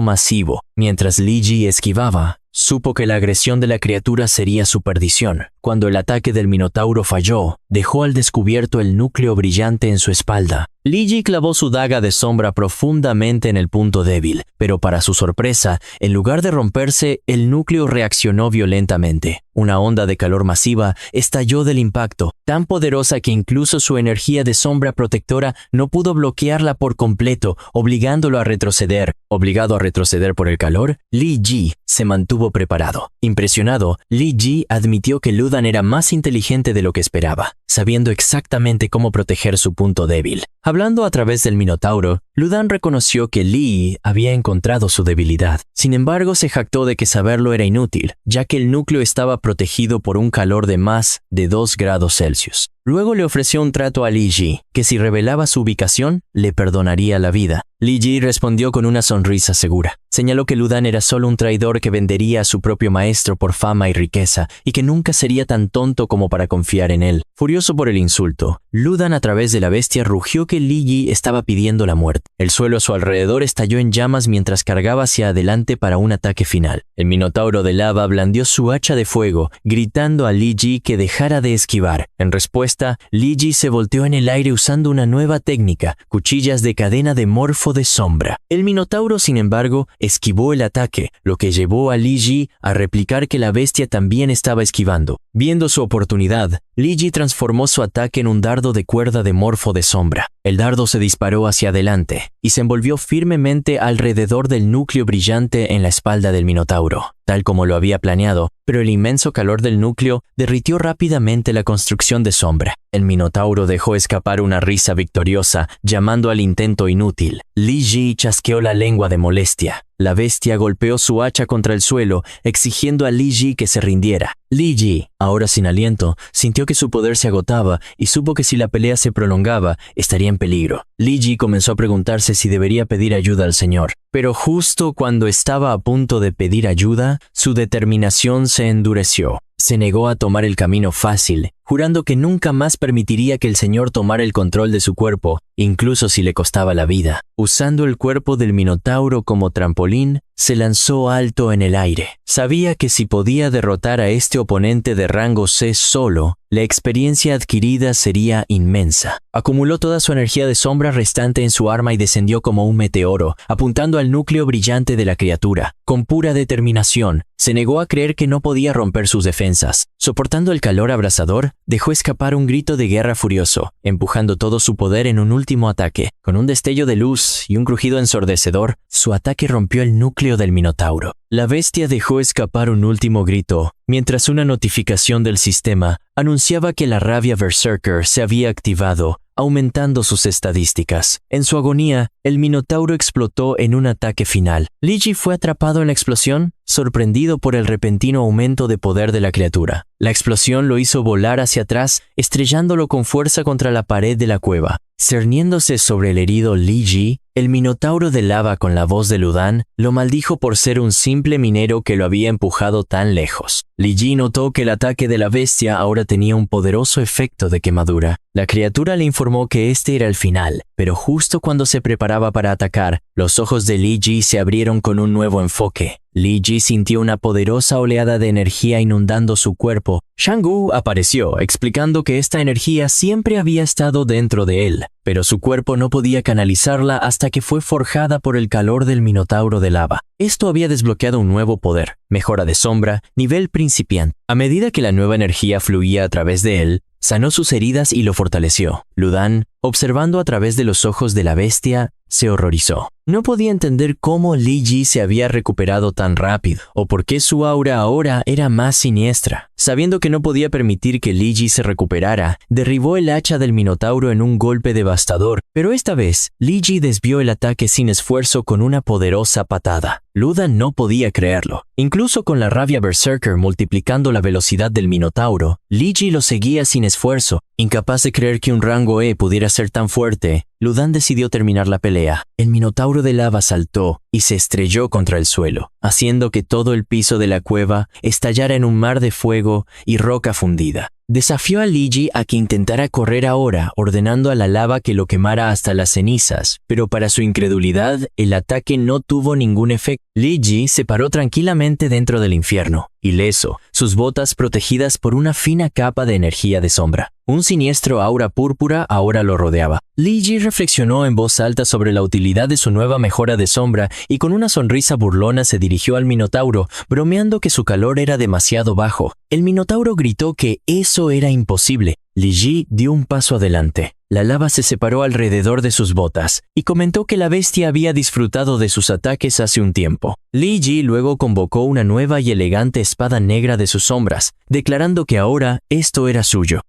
masivo. Mientras Li Ji esquivaba, supo que la agresión de la criatura sería su perdición. Cuando el ataque del minotauro falló, dejó al descubierto el núcleo brillante en su espalda. Li Ji clavó su daga de sombra profundamente en el punto débil, pero para su sorpresa, en lugar de romperse, el núcleo reaccionó violentamente. Una onda de calor masiva estalló del impacto, tan poderosa que incluso su energía de sombra protectora no pudo bloquearla por completo, obligándolo a retroceder. Obligado a retroceder por el calor, Li Ji se mantuvo preparado. Impresionado, Li Ji admitió que Ludan era más inteligente de lo que esperaba, sabiendo exactamente cómo proteger su punto débil. Hablando a través del Minotauro, Ludan reconoció que Li había encontrado su debilidad. Sin embargo, se jactó de que saberlo era inútil, ya que el núcleo estaba protegido por un calor de más de 2 grados Celsius. Luego le ofreció un trato a Li Ji, que si revelaba su ubicación, le perdonaría la vida. Li Ji respondió con una sonrisa segura. Señaló que Ludan era solo un traidor que vendería a su propio maestro por fama y riqueza, y que nunca sería tan tonto como para confiar en él. Furioso por el insulto, Ludan a través de la bestia rugió que Li Ji estaba pidiendo la muerte. El suelo a su alrededor estalló en llamas mientras cargaba hacia adelante para un ataque final. El Minotauro de lava blandió su hacha de fuego, gritando a Li Ji que dejara de esquivar. En respuesta, Li Ji se volteó en el aire usando una nueva técnica, cuchillas de cadena de morfo de sombra. El Minotauro, sin embargo, esquivó el ataque, lo que llevó a Li Ji a replicar que la bestia también estaba esquivando. Viendo su oportunidad, Li Ji transformó su ataque en un dardo de cuerda de morfo de sombra. El dardo se disparó hacia adelante y se envolvió firmemente alrededor del núcleo brillante en la espalda del Minotauro, tal como lo había planeado, pero el inmenso calor del núcleo derritió rápidamente la construcción de sombra. El Minotauro dejó escapar una risa victoriosa, llamando al intento inútil. Li Ji chasqueó la lengua de molestia. La bestia golpeó su hacha contra el suelo, exigiendo a Li Ji que se rindiera. Li Ji, ahora sin aliento, sintió que su poder se agotaba y supo que si la pelea se prolongaba, estaría en peligro. Li Ji comenzó a preguntarse si debería pedir ayuda al señor. Pero justo cuando estaba a punto de pedir ayuda, su determinación se endureció. Se negó a tomar el camino fácil, jurando que nunca más permitiría que el señor tomara el control de su cuerpo, incluso si le costaba la vida. Usando el cuerpo del Minotauro como trampolín, se lanzó alto en el aire. Sabía que si podía derrotar a este oponente de rango C solo, la experiencia adquirida sería inmensa. Acumuló toda su energía de sombra restante en su arma y descendió como un meteoro, apuntando al núcleo brillante de la criatura. Con pura determinación, se negó a creer que no podía romper sus defensas. Soportando el calor abrasador, dejó escapar un grito de guerra furioso, empujando todo su poder en un último ataque. Con un destello de luz y un crujido ensordecedor, su ataque rompió el núcleo del Minotauro. La bestia dejó escapar un último grito, mientras una notificación del sistema anunciaba que la rabia Berserker se había activado, aumentando sus estadísticas. En su agonía, el Minotauro explotó en un ataque final. Li Ji fue atrapado en la explosión, sorprendido por el repentino aumento de poder de la criatura. La explosión lo hizo volar hacia atrás, estrellándolo con fuerza contra la pared de la cueva. Cerniéndose sobre el herido Li Ji, el Minotauro de lava con la voz de Ludan lo maldijo por ser un simple minero que lo había empujado tan lejos. Li Ji notó que el ataque de la bestia ahora tenía un poderoso efecto de quemadura. La criatura le informó que este era el final, pero justo cuando se preparaba para atacar, los ojos de Li Ji se abrieron con un nuevo enfoque. Li Ji sintió una poderosa oleada de energía inundando su cuerpo. Shang-Gu apareció, explicando que esta energía siempre había estado dentro de él, pero su cuerpo no podía canalizarla hasta que fue forjada por el calor del Minotauro de lava. Esto había desbloqueado un nuevo poder, mejora de sombra, nivel principiante. A medida que la nueva energía fluía a través de él, sanó sus heridas y lo fortaleció. Ludan, observando a través de los ojos de la bestia, se horrorizó. No podía entender cómo Li Ji se había recuperado tan rápido, o por qué su aura ahora era más siniestra. Sabiendo que no podía permitir que Li Ji se recuperara, derribó el hacha del Minotauro en un golpe devastador, pero esta vez, Li Ji desvió el ataque sin esfuerzo con una poderosa patada. Ludan no podía creerlo. Incluso con la rabia Berserker multiplicando la velocidad del Minotauro, Li Ji lo seguía sin esfuerzo. Incapaz de creer que un rango E pudiera ser tan fuerte, Ludan decidió terminar la pelea. El Minotauro de lava saltó y se estrelló contra el suelo, haciendo que todo el piso de la cueva estallara en un mar de fuego y roca fundida. Desafió a Li Ji a que intentara correr ahora, ordenando a la lava que lo quemara hasta las cenizas, pero para su incredulidad, el ataque no tuvo ningún efecto. Li Ji se paró tranquilamente dentro del infierno, ileso, sus botas protegidas por una fina capa de energía de sombra. Un siniestro aura púrpura ahora lo rodeaba. Li Ji reflexionó en voz alta sobre la utilidad de su nueva mejora de sombra y con una sonrisa burlona se dirigió al Minotauro, bromeando que su calor era demasiado bajo. El Minotauro gritó que eso era imposible. Li Ji dio un paso adelante. La lava se separó alrededor de sus botas y comentó que la bestia había disfrutado de sus ataques hace un tiempo. Li Ji luego convocó una nueva y elegante espada negra de sus sombras, declarando que ahora esto era suyo.